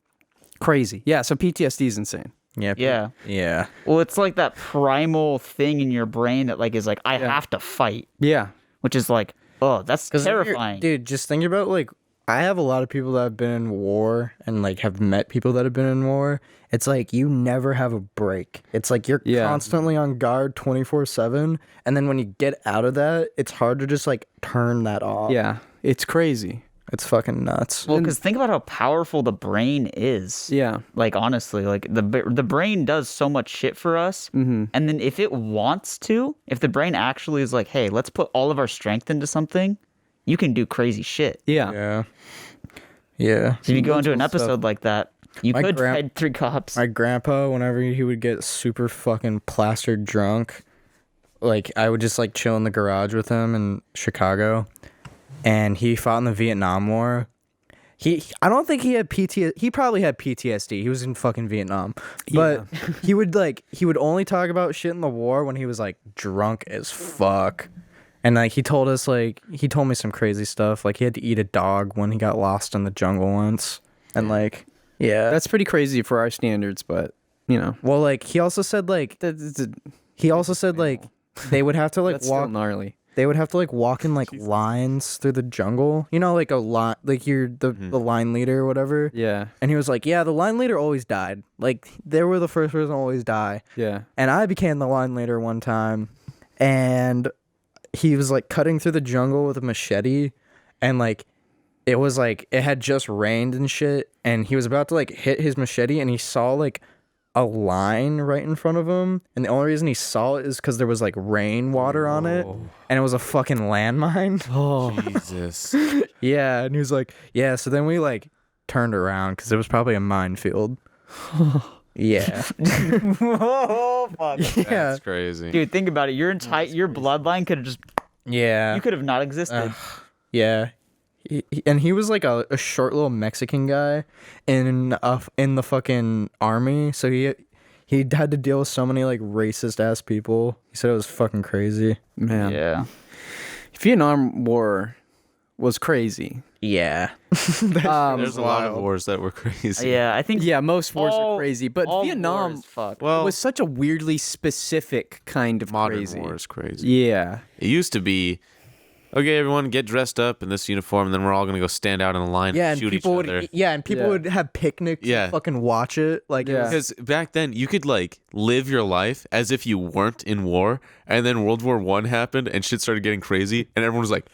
crazy. Yeah, so PTSD is insane. Yeah. Yeah. Yeah. Well, it's like that primal thing in your brain that like is like, I have to fight, Yeah. which is like, oh, that's 'Cause terrifying. Dude, just think about, like, I have a lot of people that have been in war and, like, have met people that have been in war. It's like you never have a break. It's like you're constantly on guard 24/7. And then when you get out of that, it's hard to just, like, turn that off. Yeah. It's crazy. It's fucking nuts. Well, because think about how powerful the brain is. Yeah. Like, honestly, like the brain does so much shit for us. Mm-hmm. And then if it wants to, if the brain actually is like, hey, let's put all of our strength into something, you can do crazy shit. Yeah. Yeah. Yeah. So if you go into an Mental stuff. episode like that, you My could gra- fight 3 cops. My grandpa, whenever he would get super fucking plastered drunk, like, I would just, like, chill in the garage with him in Chicago. And he fought in the Vietnam War. I don't think he had PTSD. He probably had PTSD. He was in fucking Vietnam. But he would only talk about shit in the war when he was, like, drunk as fuck. And, like, he told me some crazy stuff. Like, he had to eat a dog when he got lost in the jungle once. And, like, yeah. That's pretty crazy for our standards, but, Well, like, he also said, like, they would have to, like, that's still walk. gnarly. They would have to, like, walk in, like, lines through the jungle. Like a line, like you're the line leader or whatever. Yeah. And he was like, yeah, the line leader always died. Like, they were the first person to always die. Yeah. And I became the line leader one time. And he was, like, cutting through the jungle with a machete. And, like, it was, like, it had just rained and shit. And he was about to, like, hit his machete. And he saw, like, a line right in front of him, and the only reason he saw it is because there was like rainwater on it, and it was a fucking landmine. Jesus. Yeah, and he was like, yeah. So then we like turned around because it was probably a minefield. Yeah. Oh, fuck. Yeah. That's crazy. Dude, think about it. Your bloodline could have just, Yeah. you could have not existed. Yeah. And he was like a short little Mexican guy in the fucking army, so he had to deal with so many like racist ass people. He said it was fucking crazy. Man. Yeah. Vietnam War was crazy. Yeah. There's a lot of wars that were crazy. Yeah, I think. Yeah, most wars all- are crazy, but all Vietnam wars, fuck. Well, was such a weirdly specific kind of modern crazy. war is crazy. Yeah. It used to be, okay, everyone get dressed up in this uniform, and then we're all gonna go stand out in a line Yeah, and and shoot people each other. would and people Yeah. would have picnics Yeah. and fucking watch it. Like it Yeah. was- Because back then you could like live your life as if you weren't in war, and then World War I happened and shit started getting crazy, and everyone was like,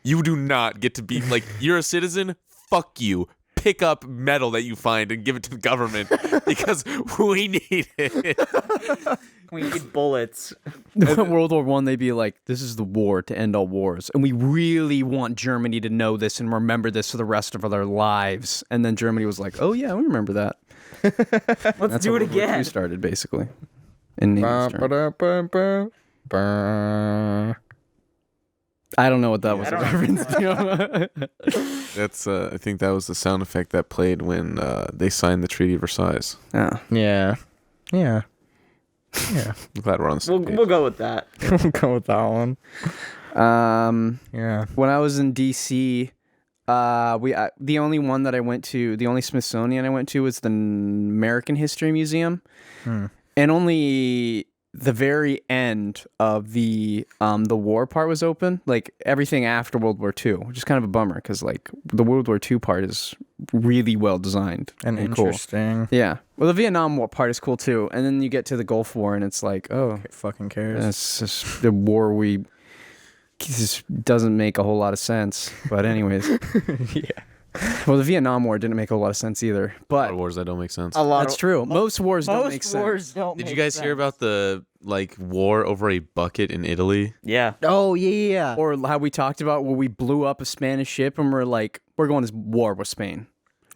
you do not get to be like, you're a citizen, fuck you. Pick up metal that you find and give it to the government because we need it. We need bullets. World War One, they'd be like, "This is the war to end all wars, and we really want Germany to know this and remember this for the rest of their lives." And then Germany was like, "Oh yeah, we remember that." Let's That's do how it World War II again. started basically. In English terms. I don't know what that was I a don't reference to. That's I think that was the sound effect that played when they signed the Treaty of Versailles. Yeah. Yeah. Yeah. Yeah. I'm glad we're on the same page. We'll go with that. We'll go with that one. Yeah. When I was in DC, the only one that I went to, the only Smithsonian I went to was the American History Museum, and only the very end of the war part was open. Like everything after World War II, which is kind of a bummer because like the World War II part is really well designed And cool. interesting. Yeah. Well, the Vietnam War part is cool too, and then you get to the Gulf War, and it's like, oh, Who fucking cares? it's just the war we just doesn't make a whole lot of sense. But anyways, Yeah. well, the Vietnam War didn't make a lot of sense either. A lot But of wars that don't make sense. A lot. that's true. Most wars don't Most make sense. wars don't. Did you make guys hear sense. about the like war over a bucket in Italy? Yeah. Oh yeah. Or how we talked about where we blew up a Spanish ship and we're like, we're going to war with Spain.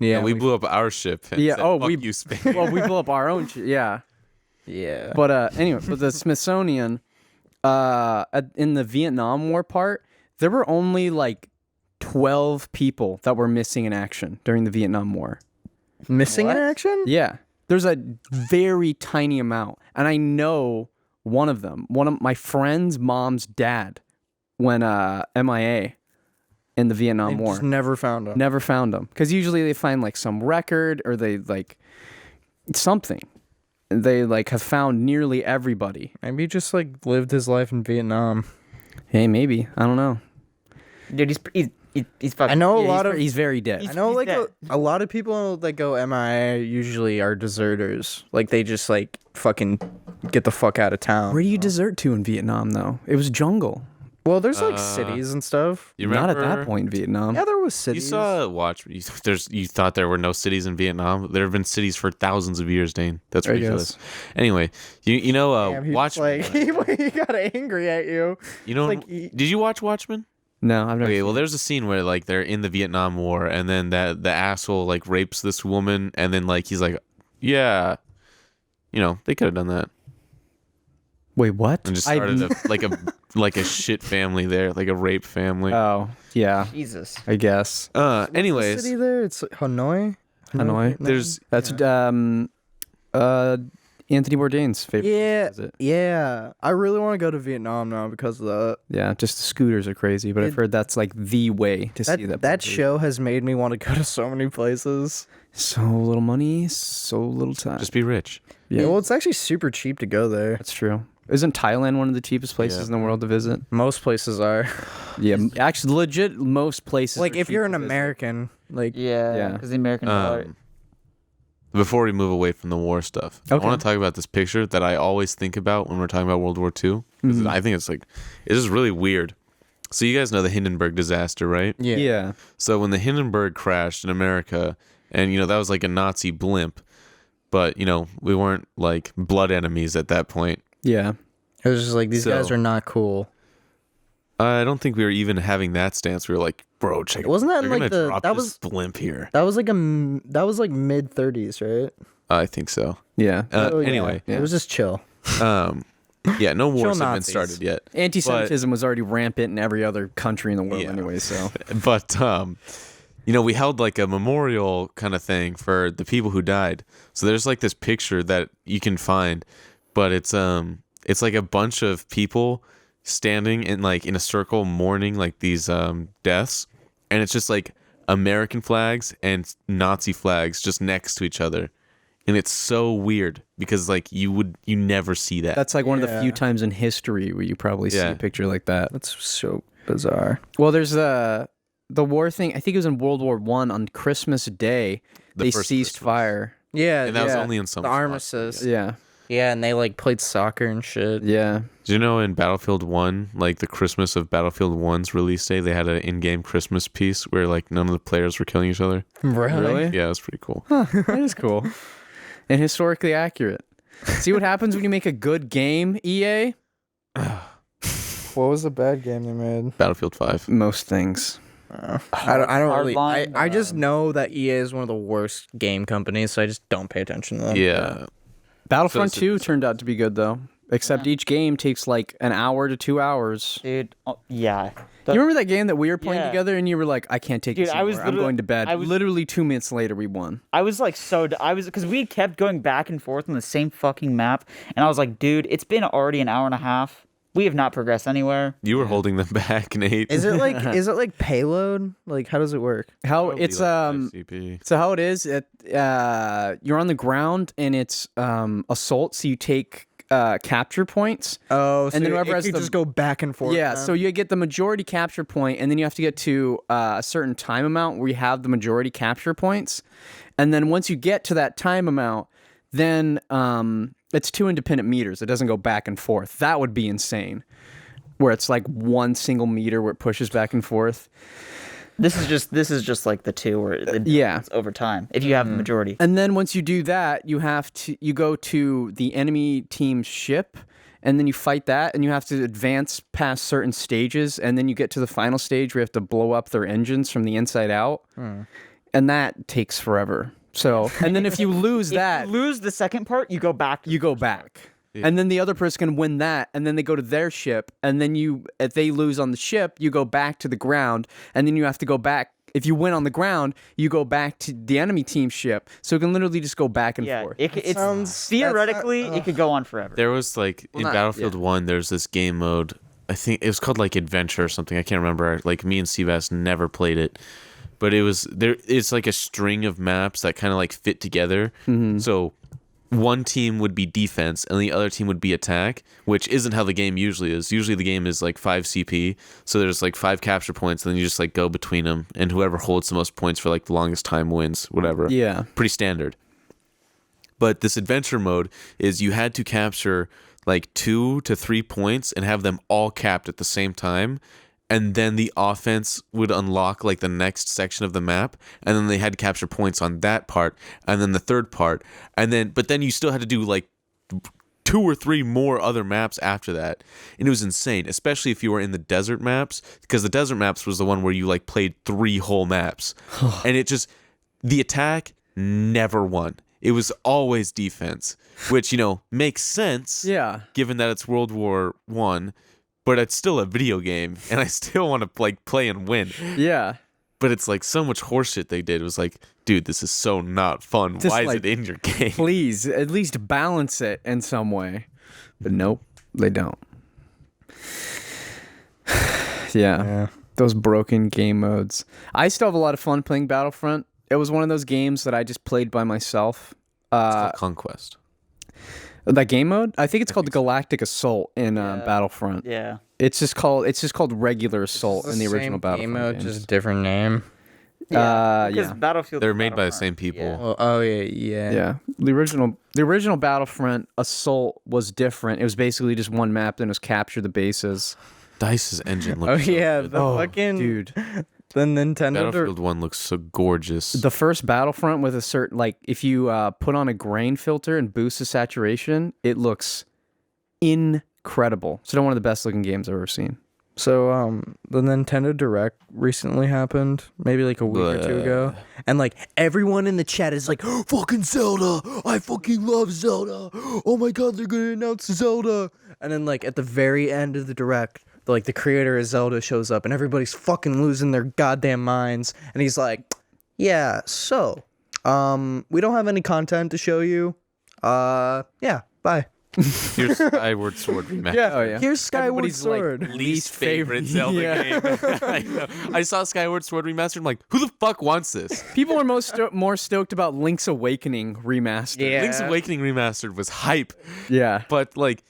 Yeah, we blew up our ship. And Yeah, said, oh, fuck we- you, Spain. Well, we blew up our own ship. Yeah. Yeah. But anyway, but the Smithsonian, in the Vietnam War part, there were only like 12 people that were missing in action during the Vietnam War. Missing What? in action? Yeah. There's a very tiny amount. And I know one of them. One of my friend's mom's dad went MIA in the Vietnam They War. just never found him. Never found him. Because usually they find like some record or they like something. They like have found nearly everybody. Maybe he just like lived his life in Vietnam. Hey, maybe. I don't know. Dude, he's fucking. I know a Yeah, lot of he's very dead. He's- I know like dead. a lot of people that go MIA usually are deserters. Like they just like fucking get the fuck out of town. Where do you desert to in Vietnam though? It was jungle. Well, there's like cities and stuff. You Not at remember- that point in Vietnam. Yeah, there was You cities. saw you thought there were no cities in Vietnam. There have been cities for thousands of years, Dane. That's I ridiculous. guess. Anyway, you know Damn, he Watch was like he got angry at you. you know like he- did you watch Watchmen? No, I've never. Okay, well there's a scene where like they're in the Vietnam War and then the asshole like rapes this woman and then like he's like, yeah, you know, they could have done that Wait, what? and just started like a shit family there, like a rape family. Oh, yeah. Jesus. I guess. Anyways, city there? It's like Hanoi. Hanoi. there's That's Anthony Bourdain's favorite. Yeah, Is it? yeah. I really want to go to Vietnam now because of that. Yeah, just the scooters are crazy, but I've heard that's like the way to see that. That country. show has made me want to go to so many places. So little money, so little time. just be rich. Yeah. Well, it's actually super cheap to go there. That's true. Isn't Thailand one of the cheapest places in the world to visit? Most places are. Yeah, actually, legit, most places. Like are if cheap you're to an visit. American, like Yeah. Yeah. Because the American dollar. Before we move away from the war stuff, Okay. I want to talk about this picture that I always think about when we're talking about World War II. 'Cause I think it's just really weird. So you guys know the Hindenburg Disaster, right? Yeah. So when the Hindenburg crashed in America, and that was like a Nazi blimp, but we weren't like blood enemies at that point. Yeah. it was just like these guys So- are not cool. I don't think we were even having that stance. We were like, bro, check it. Wasn't that They're like gonna the- drop that this was- blimp here? That was like mid 30s, right? I think so. Yeah. Oh, yeah. Anyway, It was just chill. yeah, no wars have been Nazis. started yet. Anti-Semitism was already rampant in every other country in the world Yeah. anyway, so. But we held like a memorial kind of thing for the people who died. So there's like this picture that you can find, but it's like a bunch of people standing in a circle mourning like these deaths, and it's just like American flags and Nazi flags just next to each other. And it's so weird because like you never see that. That's like one of the few times in history where you probably see a picture like that. That's so bizarre. Well, there's the war thing. I think it was in World War I on Christmas Day. They first ceased Christmas. fire. Yeah, And that was only in some the spots. armistice. Yeah. Yeah, and they like played soccer and shit. Yeah. Do you know in Battlefield 1, like the Christmas of Battlefield 1's release day, they had an in-game Christmas piece where like none of the players were killing each other? Really? Yeah, it was pretty cool. That is cool. And historically accurate. See what happens when you make a good game, EA? What was the bad game they made? Battlefield 5. Most things. I don't really. Hardline, I just know that EA is one of the worst game companies, so I just don't pay attention to them. Yeah. Battlefront So 2 turned out to be good, though. Except each game takes like an hour to 2 hours. Dude. Yeah. You remember that game that we were playing Yeah. together and you were like, I can't take Dude, this I was anymore. I'm going to bed. Literally 2 minutes later, we won. I was like because we kept going back and forth on the same fucking map, and I was like, dude, it's been already an hour and a half. We have not progressed anywhere. You were holding them back, Nate. Is it like payload? Like how does it work? How Probably it's like 5 CP. so how it is, you're on the ground and it's assault, so you take capture points. Oh, so And then whoever it has could the- just go back and forth. Yeah, then? so you get the majority capture point, and then you have to get to a certain time amount where you have the majority capture points. And then once you get to that time amount, then it's 2 independent meters. It doesn't go back and forth. That would be insane. Where it's like 1 single meter where it pushes back and forth. This is just like the 2 where it Yeah. it's over time if you have the majority. And then once you do that, you go to the enemy team's ship, and then you fight that, and you have to advance past certain stages, and then you get to the final stage where you have to blow up their engines from the inside out, and that takes forever. So, and then if you lose that, If you lose the second part, you go back. you go back. And then the other person can win that, and then they go to their ship, and then if they lose on the ship, you go back to the ground, and then you have to go back. If you win on the ground, you go back to the enemy team's ship. So it can literally just go back and Yeah, forth. it's sounds- theoretically it could go on forever. There was like in not- Battlefield 1, there's this game mode. I think it was called like Adventure or something. I can't remember. Like me and Seabass never played it. But it was there. It's like a string of maps that kind of like fit together. So one team would be defense and the other team would be attack, which isn't how the game usually is. Usually the game is like 5 CP. So there's like 5 capture points, and then you just like go between them, and whoever holds the most points for like the longest time wins. Whatever. Yeah. Pretty standard. But this adventure mode is you had to capture like 2 to 3 points and have them all capped at the same time. And then the offense would unlock like the next section of the map, and then they had to capture points on that part, and then the third part, but then you still had to do like 2 or 3 more other maps after that, and it was insane, especially if you were in the desert maps, because the desert maps was the one where you like played 3 whole maps, and the attack never won. It was always defense, which makes sense, given that it's World War I. But it's still a video game, and I still want to like play and win. Yeah. But it's like so much horseshit they did. It was like, dude, this is so not fun. Just, Why is like, it in your game? Please, at least balance it in some way. But nope, they don't. Yeah. Those broken game modes. I still have a lot of fun playing Battlefront. It was one of those games that I just played by myself. It's called Conquest. That game mode? I think it's called the Galactic Assault in Battlefront. Yeah. It's just called regular Assault in the original Battlefront game mode, games. just different name. Because Yeah. Battlefield. They're made by the same people. Yeah. Oh yeah. Yeah, the original Battlefront Assault was different. It was basically just one map, then it was capture the bases. Dice's engine Oh looks so yeah, good. the fucking Dude, the Nintendo. Battlefield 1 looks so gorgeous. the first Battlefront with a certain if you put on a grain filter and boost the saturation, it looks incredible. It's one of the best looking games I've ever seen. So the Nintendo Direct recently happened, maybe like a week or 2 ago, and like everyone in the chat is like, "Fucking Zelda! I fucking love Zelda! Oh my god, they're gonna announce Zelda!" And then like at the very end of the Direct, the creator of Zelda shows up, and everybody's fucking losing their goddamn minds, and he's like, "Yeah, so we don't have any content to show you. Yeah, bye." Here's Skyward Sword remaster. Oh yeah. Here's Skyward Everybody's like, Sword. Least favorite Zelda Yeah. game. I know. I saw Skyward Sword remastered. I'm like, who the fuck wants this? People are more stoked about Link's Awakening remastered. Yeah. Link's Awakening remastered was hype, Yeah. but like,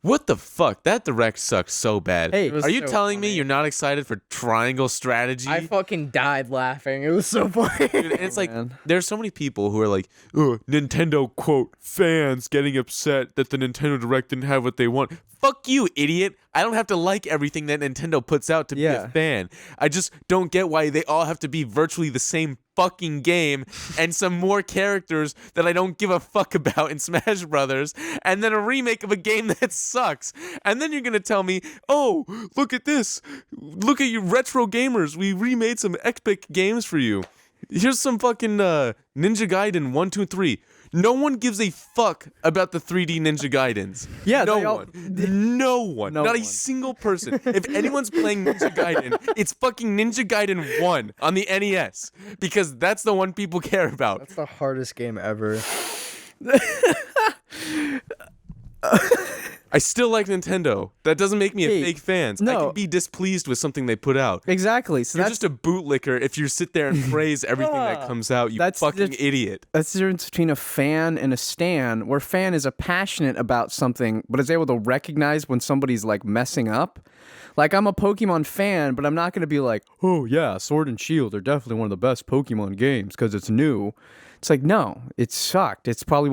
what the fuck? That direct sucked so bad. Hey, was are you so telling me funny. you're not excited for triangle strategy? I fucking died laughing. It was so funny. Dude, and it's like man. there's so many people who are like, oh, Nintendo quote fans getting upset that the Nintendo Direct didn't have what they want. Fuck you, idiot! I don't have to like everything that Nintendo puts out to be Yeah. a fan. I just don't get why they all have to be virtually the same fucking game and some more characters that I don't give a fuck about in Smash Brothers, and then a remake of a game that sucks. And then you're gonna tell me, oh, look at this, look at you retro gamers, we remade some epic games for you. Here's some fucking Ninja Gaiden 1, 2, 3. No one gives a fuck about the 3D Ninja Gaidens. Yeah, no they all- one. No one. No Not a one. single person. If anyone's playing Ninja Gaiden, it's fucking Ninja Gaiden 1 on the NES because that's the one people care about. That's the hardest game ever. I still like Nintendo. That doesn't make me a Hey, fake fan. I no. can be displeased with something they put out. Exactly. So You're that's just a bootlicker if you sit there and praise everything that comes out, you That's fucking the- idiot. that's the difference between a fan and a stan, where fan is a passionate about something, but is able to recognize when somebody's like messing up. Like I'm a Pokemon fan, but I'm not gonna be like, oh yeah, Sword and Shield are definitely one of the best Pokemon games because it's new. It's like no, it sucked. It's probably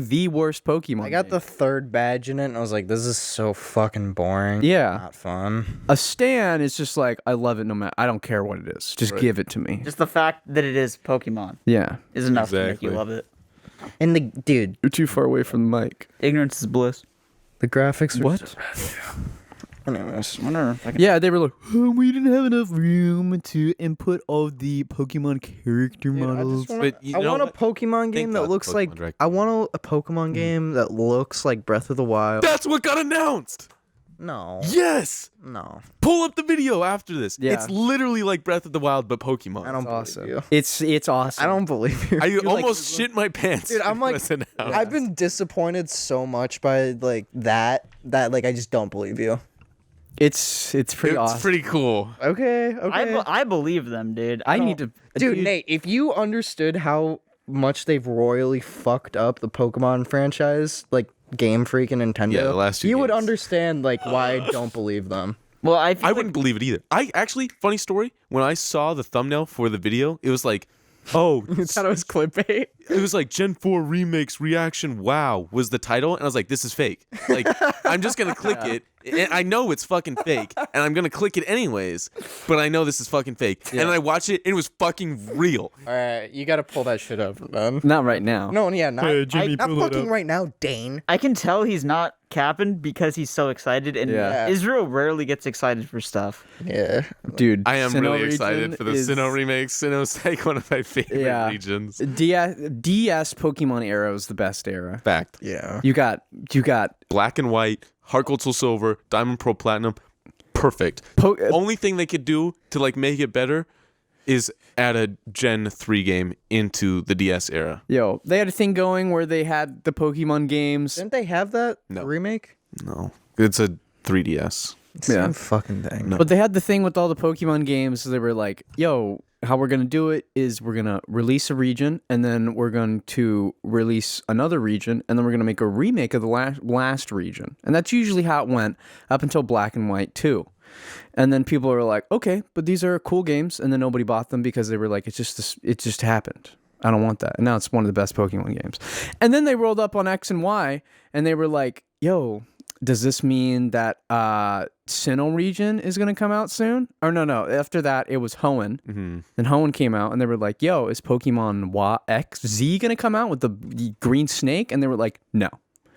the worst Pokemon. I got game. the third badge in it, and I was like, "This is so fucking boring. Yeah. not fun." A stan is just like I love it no matter. I don't care what it is. Just give it to me. Just the fact that it is Pokemon Yeah. is enough to make Exactly. you love it. And the dude, You're too far away from the mic. Ignorance is bliss. the graphics. Were What? Anyways, I wonder if I can... Yeah, they were like, oh, we didn't have enough room to input all the Pokemon character models. But you I know want a what? Pokemon game Thank that God looks Pokemon like. Direct. I want a Pokemon game that looks like Breath of the Wild. That's what got announced. No, Yes. no, Pull up the video after this. Yeah. It's literally like Breath of the Wild, but Pokemon. I don't believe Awesome. you. It's awesome. I don't believe you. I like- almost shit my pants. Dude, I'm when like, it was announced. I've been disappointed so much by like that like I just don't believe you. It's pretty It's awesome. pretty cool. Okay, I believe them, dude. I don't- need to, Dude, Nate, if you understood how much they've royally fucked up the Pokemon franchise, like Game Freak and Nintendo, Yeah, the last two you would games. understand like why I don't believe them. Well, I feel I like wouldn't believe it either. I actually, funny story, when I saw the thumbnail for the video, it was like, oh, I thought it was clickbait. it was like Gen 4 remakes reaction wow was the title, and I was like, this is fake. Like, I'm just gonna click it, and I know it's fucking fake, and I'm gonna click it anyways, but I know this is fucking fake. And then I watched it, and it was fucking real. All right, you got to pull that shit up, man. not right now. No, yeah, not, Jimmy, not pull it fucking up. right now, Dane. I can tell he's not capping because he's so excited, and Yeah. Israel rarely gets excited for stuff. Yeah, Dude, I am Sinnoh really excited region for the is- Sinnoh remake. Sinnoh's like one of my favorite Yeah. regions. DS Pokemon era was the best era. Fact. yeah. You got Black and white, Heart Gold, Soul Silver, Diamond, Pearl, Platinum. Perfect. Only thing they could do to like make it better is add a Gen 3 game into the DS era. they had a thing going where they had the Pokemon games. Didn't they have that No. remake? No. It's a 3DS. Yeah. Same fucking thing. But they had the thing with all the Pokemon games. They were like, yo, how we're going to do it is we're going to release a region, and then we're going to release another region, and then we're going to make a remake of the last region. And that's usually how it went up until Black and White 2. And then people were like, okay, but these are cool games. And then nobody bought them because they were like, it just happened. I don't want that. And now it's one of the best Pokemon games. And then they rolled up on X and Y, and they were like, yo, does this mean that Sinnoh region is going to come out soon? Or no. After that, it was Hoenn. Mm-hmm. Then Hoenn came out, and they were like, yo, is Pokemon XZ going to come out with the green snake? And they were like, no.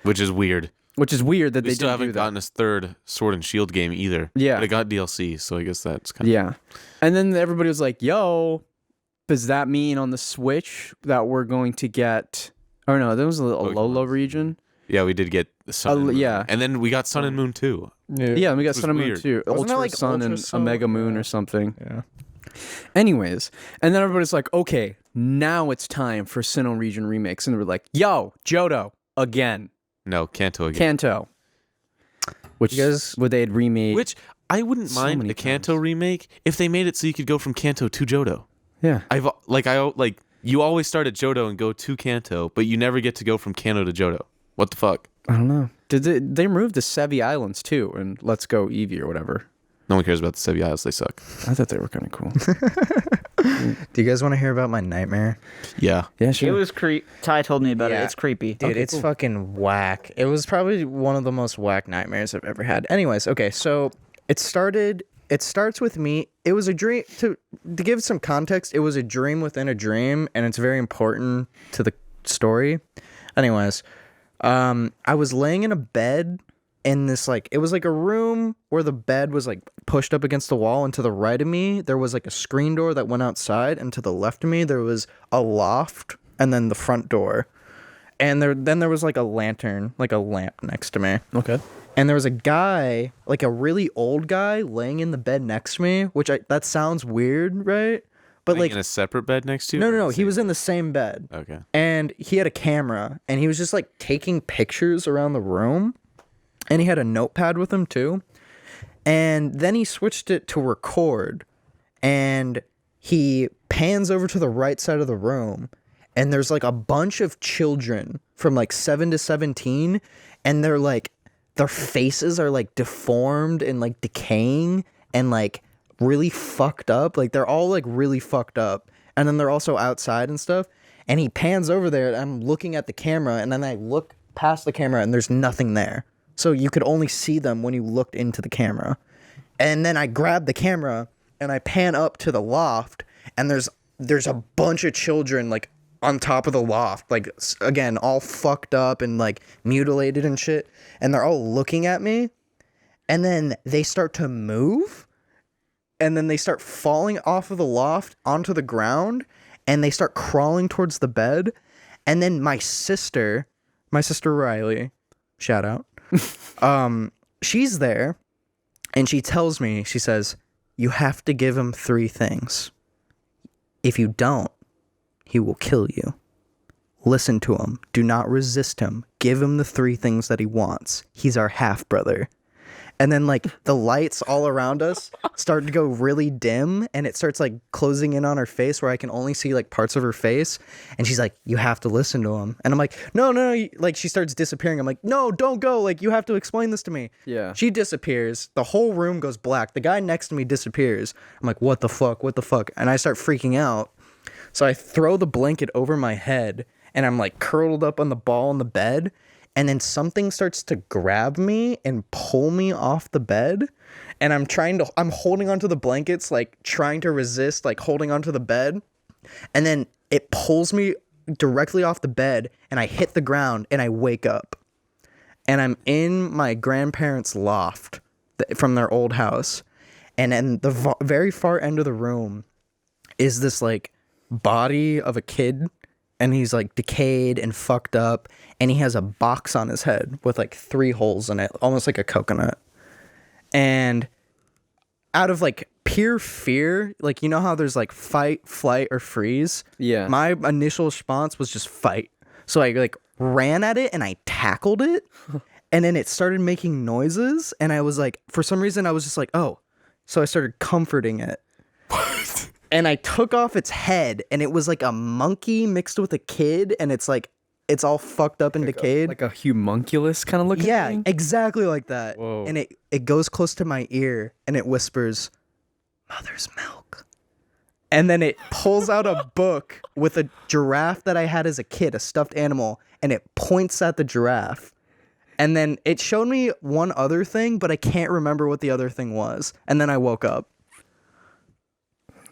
Which is weird. Which is weird that We they still didn't do haven't that. gotten a third Sword and Shield game either. Yeah. But it got DLC, so I guess that's kind of... Yeah. And then everybody was like, yo, does that mean on the Switch that we're going to get... Or no, there was a Alola region. Yeah, we did get the Sun and Moon. yeah. And then we got Sun and Moon too. Yeah, we got was Sun and Moon weird. too. Wasn't that Ultra like Sun Ultra and Sun? Omega Moon Yeah. or something. Yeah. Anyways, and then everybody's like, okay, now it's time for Sinnoh region remakes. And they were like, yo, Johto, again. No, Kanto again. Kanto. Which You guys- would they had remade? Which I wouldn't So mind many a Kanto times. remake if they made it so you could go from Kanto to Johto. Yeah. You always start at Johto and go to Kanto, but you never get to go from Kanto to Johto. What the fuck? I don't know. Did they removed the Sevi Islands too? And Let's Go Eevee or whatever. No one cares about the Sevi Isles. They suck. I thought they were kind of cool. Do you guys want to hear about my nightmare? Yeah. Yeah, It sure. was Ty told me about it. Yeah. It's creepy. Dude, Okay, it's cool. fucking whack. It was probably one of the most whack nightmares I've ever had. Anyways, okay, so it starts with me. It was a dream. To give some context, it was a dream within a dream, and it's very important to the story. Anyways, I was laying in a bed in this, like, it was like a room where the bed was like pushed up against the wall, and to the right of me there was like a screen door that went outside, and to the left of me there was a loft, and then the front door, and there was like a lantern, like a lamp next to me. Okay. And there was a guy, like a really old guy, laying in the bed next to me, which that sounds weird, right? But Like like, in a separate bed next to you? no, he was in the same bed. Okay. And he had a camera, and he was just like taking pictures around the room, and he had a notepad with him too. And then he switched it to record, and he pans over to the right side of the room, and there's like a bunch of children from like 7 to 17, and their faces are like deformed and like decaying and like really fucked up. Like they're all like really fucked up. And then they're also outside and stuff. And he pans over there, and I'm looking at the camera, and then I look past the camera and there's nothing there. So you could only see them when you looked into the camera. And then I grab the camera and I pan up to the loft, and there's a bunch of children like on top of the loft, like again, all fucked up and like mutilated and shit. And they're all looking at me, and then they start to move, and then they start falling off of the loft onto the ground, and they start crawling towards the bed. And then my sister Riley, shout out, she's there, and she tells me, she says, "You have to give him 3 things. If you don't, he will kill you. Listen to him. Do not resist him. Give him the 3 things that he wants. He's our half brother." And then like the lights all around us start to go really dim, and it starts like closing in on her face where I can only see like parts of her face. And she's like, "You have to listen to him." And I'm like, no. Like she starts disappearing. I'm like, "No, don't go. Like you have to explain this to me." Yeah. She disappears. The whole room goes black. The guy next to me disappears. I'm like, what the fuck? And I start freaking out. So I throw the blanket over my head, and I'm like curled up on the ball in the bed. And then something starts to grab me and pull me off the bed. And I'm holding onto the blankets, like trying to resist, like holding onto the bed. And then it pulls me directly off the bed, and I hit the ground, and I wake up. And I'm in my grandparents' loft from their old house. And in the very far end of the room is this like body of a kid, and he's like decayed and fucked up, and he has a box on his head with like 3 holes in it, almost like a coconut. And out of like pure fear, like, you know how there's like fight, flight, or freeze? Yeah. My initial response was just fight. So I like ran at it and I tackled it, and then it started making noises, and I was like, for some reason I was just like, oh. So I started comforting it. And I took off its head, and it was like a monkey mixed with a kid, and it's like, it's all fucked up and decayed. Like a homunculus kind of looking Yeah, thing? exactly like that. Whoa. And it goes close to my ear, and it whispers, "Mother's milk." And then it pulls out a book with a giraffe that I had as a kid, a stuffed animal, and it points at the giraffe. And then it showed me one other thing, but I can't remember what the other thing was. And then I woke up.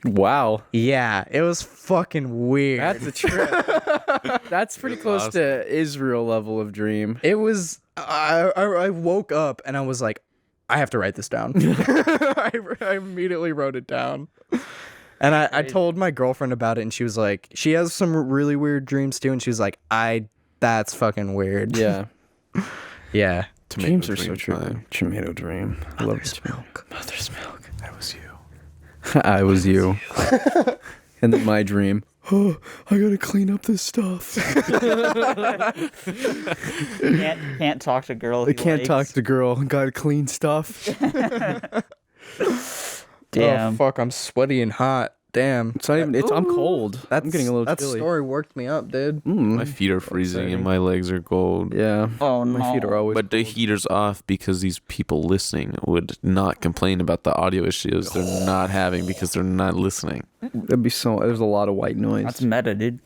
Wow. Yeah, it was fucking weird. That's a trip. That's pretty close to Israel level of dream. It was. I woke up and I was like, I have to write this down. I immediately wrote it down. And I told my girlfriend about it, and she was like, she has some really weird dreams too, and she was like, that's fucking weird. Yeah. Yeah. Dreams are so dream true. time. Tomato dream. I love it. milk. Mother's milk. That was you. I was you. And then my dream. oh, I gotta clean up this stuff. Can't talk to girl. I can't talk to girl. Gotta clean stuff. Damn. Oh fuck, I'm sweaty and hot. Damn. It's not even. I'm cold. I'm getting a little that chilly. story worked me up, dude. My feet are freezing and my legs are cold. Yeah. Oh no. My feet are always. But the heater's off because these people listening would not complain about the audio issues they're not having because they're not listening. That'd be so. There's a lot of white noise. That's meta, dude.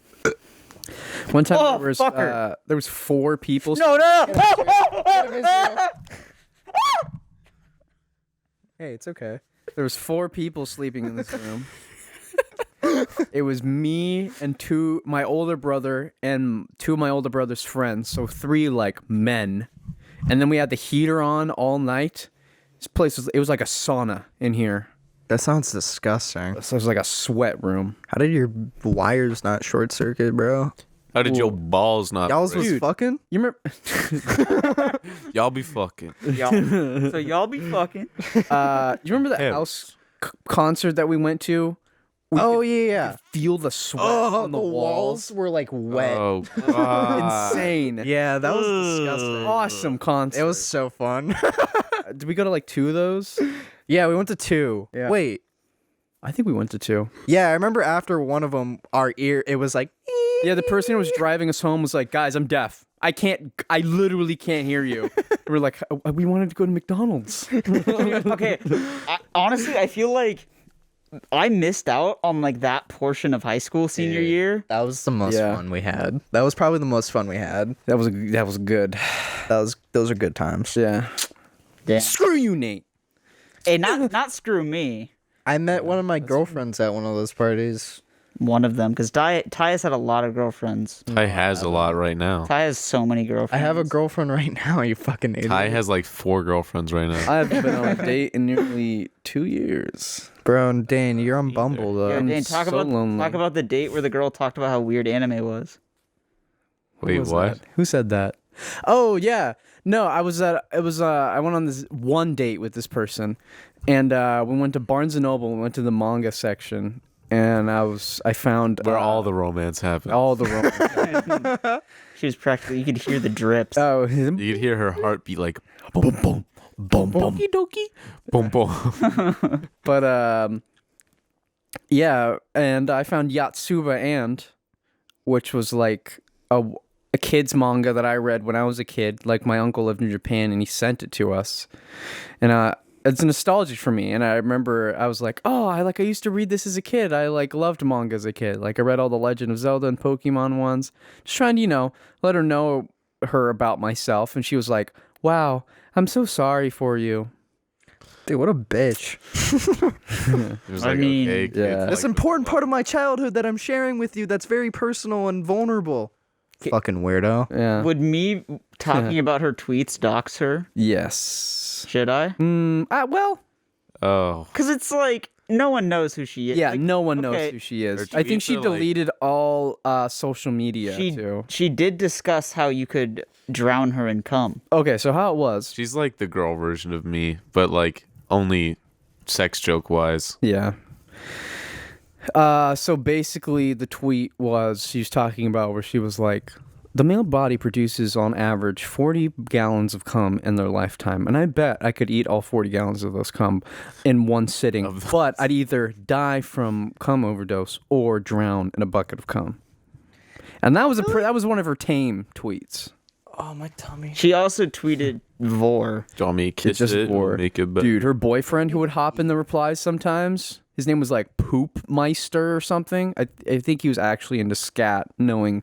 One time Oh, there was 4 people. No. Hey, it's okay. There was 4 people sleeping in this room. It was me and my older brother and 2 of my older brother's friends. So 3 like men. And then we had the heater on all night. This place it was like a sauna in here. That sounds disgusting. So it was like a sweat room. How did your wires not short circuit, bro? How did your balls not? Y'all's was break? fucking? You remember? Y'all be fucking. So y'all be fucking. You remember the Him. house concert that we went to? Oh yeah. Feel the sweat on the walls. were like wet. Oh, God. Insane. Yeah, that was disgusting. Awesome concert. It was so fun. Did we go to like 2 of those? Yeah, we went to 2. Yeah. Wait. I think we went to 2. Yeah, I remember after one of them, it was like. Yeah, the person who was driving us home was like, "Guys, I'm deaf. I literally can't hear you." We're like, "We wanted to go to McDonald's." Okay. Honestly, I feel like I missed out on like that portion of high school senior year. That was the most Yeah. fun we had. That was probably the most fun we had. That was good. Those are good times. Yeah. Damn. Screw you, Nate. Hey, not screw me. I met one of my girlfriends at one of those parties. One of them, because Ty has had a lot of girlfriends. Ty has a lot right now. Ty has so many girlfriends. I have a girlfriend right now, you fucking idiot. Ty has like 4 girlfriends right now. I haven't been on a date in nearly 2 years. Bro, and Dane, you're on Bumble, though. Yeah, Dane, so lonely. talk about the date where the girl talked about how weird anime was. Wait, was what? that? Who said that? Oh yeah, no, I went on this one date with this person, and we went to Barnes and Noble. We went to the manga section, and I found Where all the romance happens. all the romance. She was practically, you could hear the drips. Oh, You could hear her heartbeat like boom, boom, boom, boom, boom, boom. but yeah, and I found Yatsuba which was like a kid's manga that I read when I was a kid. Like my uncle lived in Japan and he sent it to us, and it's nostalgic for me. And I remember I was like, oh, I used to read this as a kid. I like loved manga as a kid. Like I read all the Legend of Zelda and Pokemon ones. Just trying to let her know about myself. And she was like, wow, I'm so sorry for you. Dude, what a bitch. It was like, mean, okay, kids, yeah. like, This important part of my childhood that I'm sharing with you that's very personal and vulnerable. Fucking weirdo. Yeah. Would me talking about her tweets dox her? Yes. Should I? Well, Oh, Because it's like, no one knows who she is. yeah, Like, no one knows okay, who she is. Her I think tweets she are, like- deleted all social media too. she did discuss how you could drown her in cum. Okay, so how it was. she's like the girl version of me, but like only sex joke wise. Yeah. So basically, the tweet was she was talking about where she was like, the male body produces on average 40 gallons of cum in their lifetime, and I bet I could eat all 40 gallons of those cum in one sitting, but I'd either die from cum overdose or drown in a bucket of cum. And that was that was one of her tame tweets. Oh, my tummy. She also tweeted vor. Do you want me to kiss just it? wore- Make it better? Dude, her boyfriend who would hop in the replies sometimes, his name was like Poop Meister or something. I think he was actually into scat, looking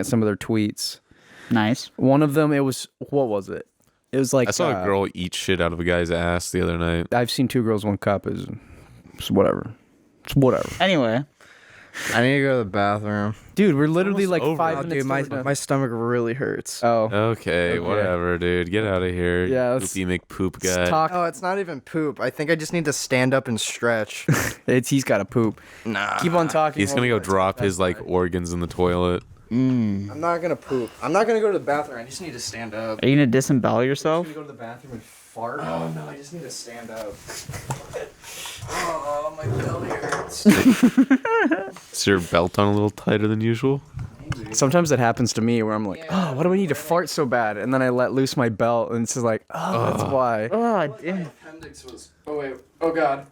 at some of their tweets. Nice. One of them, what was it? It was like I saw a girl eat shit out of a guy's ass the other night. I've seen 2 girls, 1 cup. It's whatever. It's whatever. Anyway, I need to go to the bathroom. Dude, we're literally like over. 5 Oh, minutes. dude, my, till we're done. my stomach really hurts. Oh, Okay, whatever, dude. Get out of here. Yeah, you let's- poopy McPoop let's guy. talk. Oh, it's not even poop. I think I just need to stand up and stretch. He's got to poop. Nah. Keep on talking. He's gonna go drop his like organs in the toilet. I'm not going to poop. I'm not going to go to the bathroom. I just need to stand up. are you gonna disembowel yourself? go to the bathroom and fart? Oh no, I just need to stand up. Oh, my belly hurts. Is your belt on a little tighter than usual? Sometimes it happens to me where I'm like, oh, why do I need to fart so bad? And then I let loose my belt, and it's just like, oh, that's why. Oh, My damn. appendix was. Oh wait. Oh god.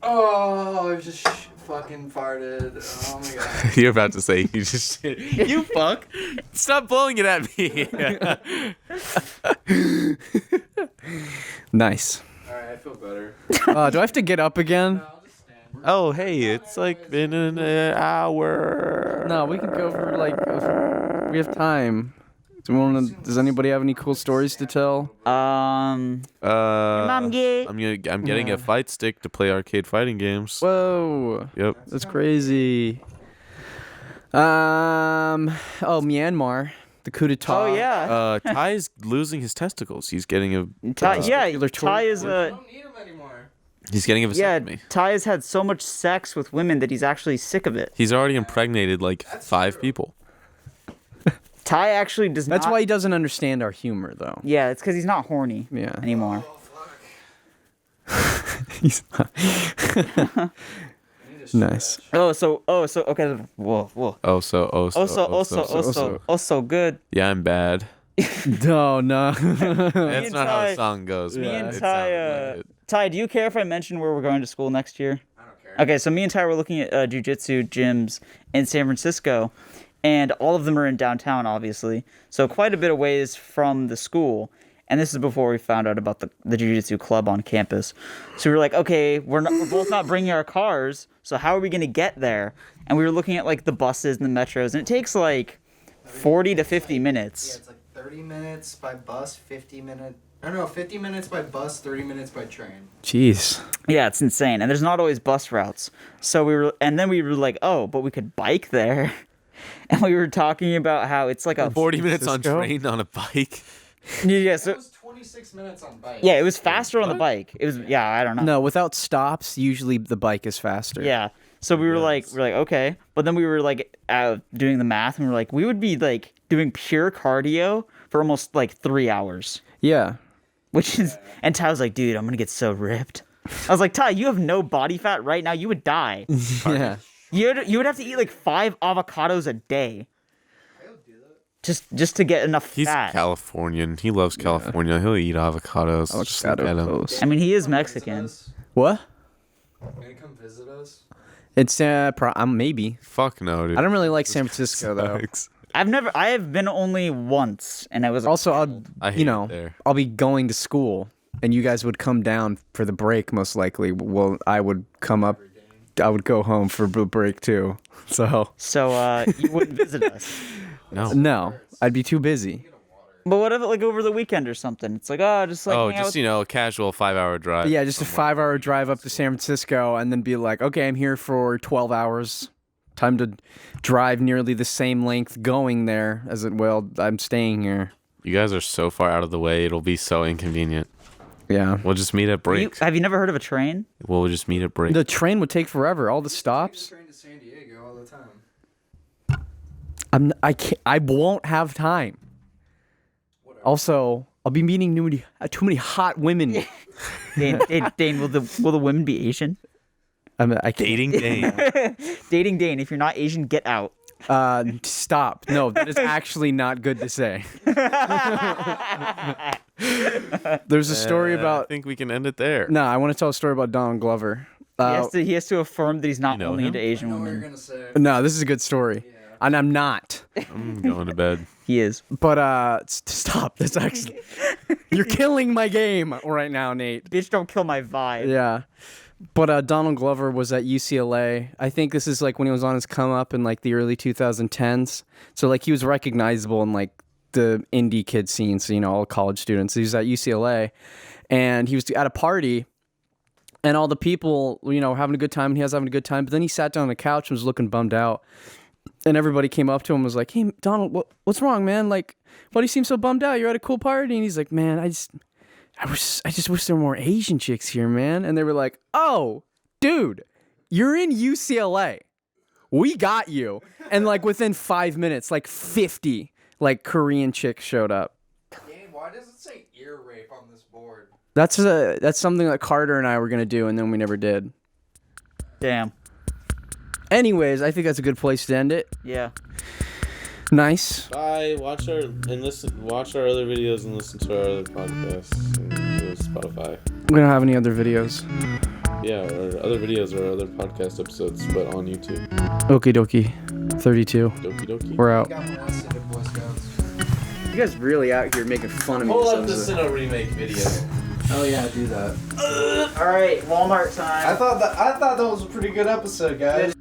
Oh, I just fucking farted. Oh my god. You're about to say you just you fuck. Stop blowing it at me. Nice. All right, I feel better. Do I have to get up again? I'll just stand. Oh, hey, it's like been an hour. No, we can go for we have time. Does anybody have any cool stories to tell? Mom gay. I'm getting a fight stick to play arcade fighting games. Whoa, Yep. that's crazy. Myanmar, the coup d'etat. Oh yeah. Ty is losing his testicles. He's getting a Ty, yeah. Muscular Ty is I a. don't need them anymore. he's getting a Yeah. vasectomy. Ty has had so much sex with women that he's actually sick of it. He's already impregnated like 5 people. Ty actually does not. That's why he doesn't understand our humor, though. Yeah, it's because he's not horny Yeah. anymore. He's not. Nice. So okay. Whoa. So good. Yeah, I'm bad. No. That's and not how Ty- the song goes. Me but and it Ty. sounded like it. Ty, do you care if I mention where we're going to school next year? I don't care. Okay, so me and Ty were looking at jiu-jitsu gyms in San Francisco, and all of them are in downtown, obviously. So quite a bit of ways from the school. And this is before we found out about the jiu-jitsu club on campus. So we were like, okay, we're both not bringing our cars, so how are we going to get there? And we were looking at like the buses and the metros, and it takes like 40 to 50 Yeah, minutes. it's like 30 minutes by bus, 50 minutes. I don't know, 50 minutes by bus, 30 minutes by train. Jeez. Yeah, it's insane. And there's not always bus routes. So then we were like, oh, but we could bike there. And we were talking about how it's like a 40 minutes on Francisco? train on a bike. Yeah, so It was 26 minutes on bike. yeah, it was faster on the bike. It was I don't know. No, without stops, usually the bike is faster. Yeah. So we were like okay, but then we were like doing the math, and we were like we would be like doing pure cardio for almost like 3 hours, Yeah. which is. And Ty was like, dude, I'm gonna get so ripped. I was like, Ty, you have no body fat right now. You would die. Yeah. You would have to eat like 5 avocados a day. Just to get enough He's fat. Californian. He loves California. He'll eat avocados. Just look at him. Avocados. I mean, he is Mexican. What? Gonna come visit us? It's maybe. Fuck no, dude. I don't really like San Francisco though. Sucks. I have been only once, and I was Also, I hate I'll it there. I'll be going to school, and you guys would come down for the break most likely. Well, I would come up. I would go home for the break too. So you wouldn't visit us. no, I'd be too busy. But what if like over the weekend or something? It's like just like hang out just with- a casual 5-hour drive. Yeah, just a 5-hour drive up to San Francisco, and then be like, okay, I'm here for 12 hours. Time to drive nearly the same length going there as it will. I'm staying here. You guys are so far out of the way. It'll be so inconvenient. Yeah. We'll just meet at breaks. Have you never heard of a train? We'll just meet at breaks. The train would take forever. All the stops. Train to San Diego all the time. I won't have time. Also, I'll be meeting too many hot women. Dane, will the women be Asian? I can't. Dating Dane. Dating Dane. If you're not Asian, get out. Stop. No, that is actually not good to say. There's a story I about. think we can end it there. No, I want to tell a story about Donald Glover. He has to affirm that he's not know only him? into Asian I know what you're women. gonna say. No, this is a good story, and I'm not. I'm going to bed. He is. But stop. That's actually you're killing my game right now, Nate. Bitch, don't kill my vibe. Yeah. But Donald Glover was at UCLA. I think this is like when he was on his come up in like the early 2010s. So like he was recognizable in like the indie kid scene. So, all college students. He was at UCLA and he was at a party and all the people, were having a good time and he was having a good time. But then he sat down on the couch and was looking bummed out. And everybody came up to him and was like, hey, Donald, what's wrong, man? Like, why do you seem so bummed out? You're at a cool party. And he's like, man, I just wish there were more Asian chicks here, man. And they were like, oh, dude, you're in UCLA. We got you. And like within 5 minutes, like 50 like Korean chicks showed up. Dane, why does it say ear rape on this board? That's something that Carter and I were gonna do, and then we never did. Damn. Anyways, I think that's a good place to end it. Yeah. Nice. Bye. Watch our other videos and listen to our other podcasts and Spotify. We don't have any other videos. Yeah, our other videos are other podcast episodes, but on YouTube. Okie dokie. 32. Dokie dokie. We're out. Got more unsolicited Boy Scouts. You guys really out here making fun of me. Pull up the Sinnoh remake video. Oh yeah, do that. All right, Walmart time. I thought that was a pretty good episode, guys.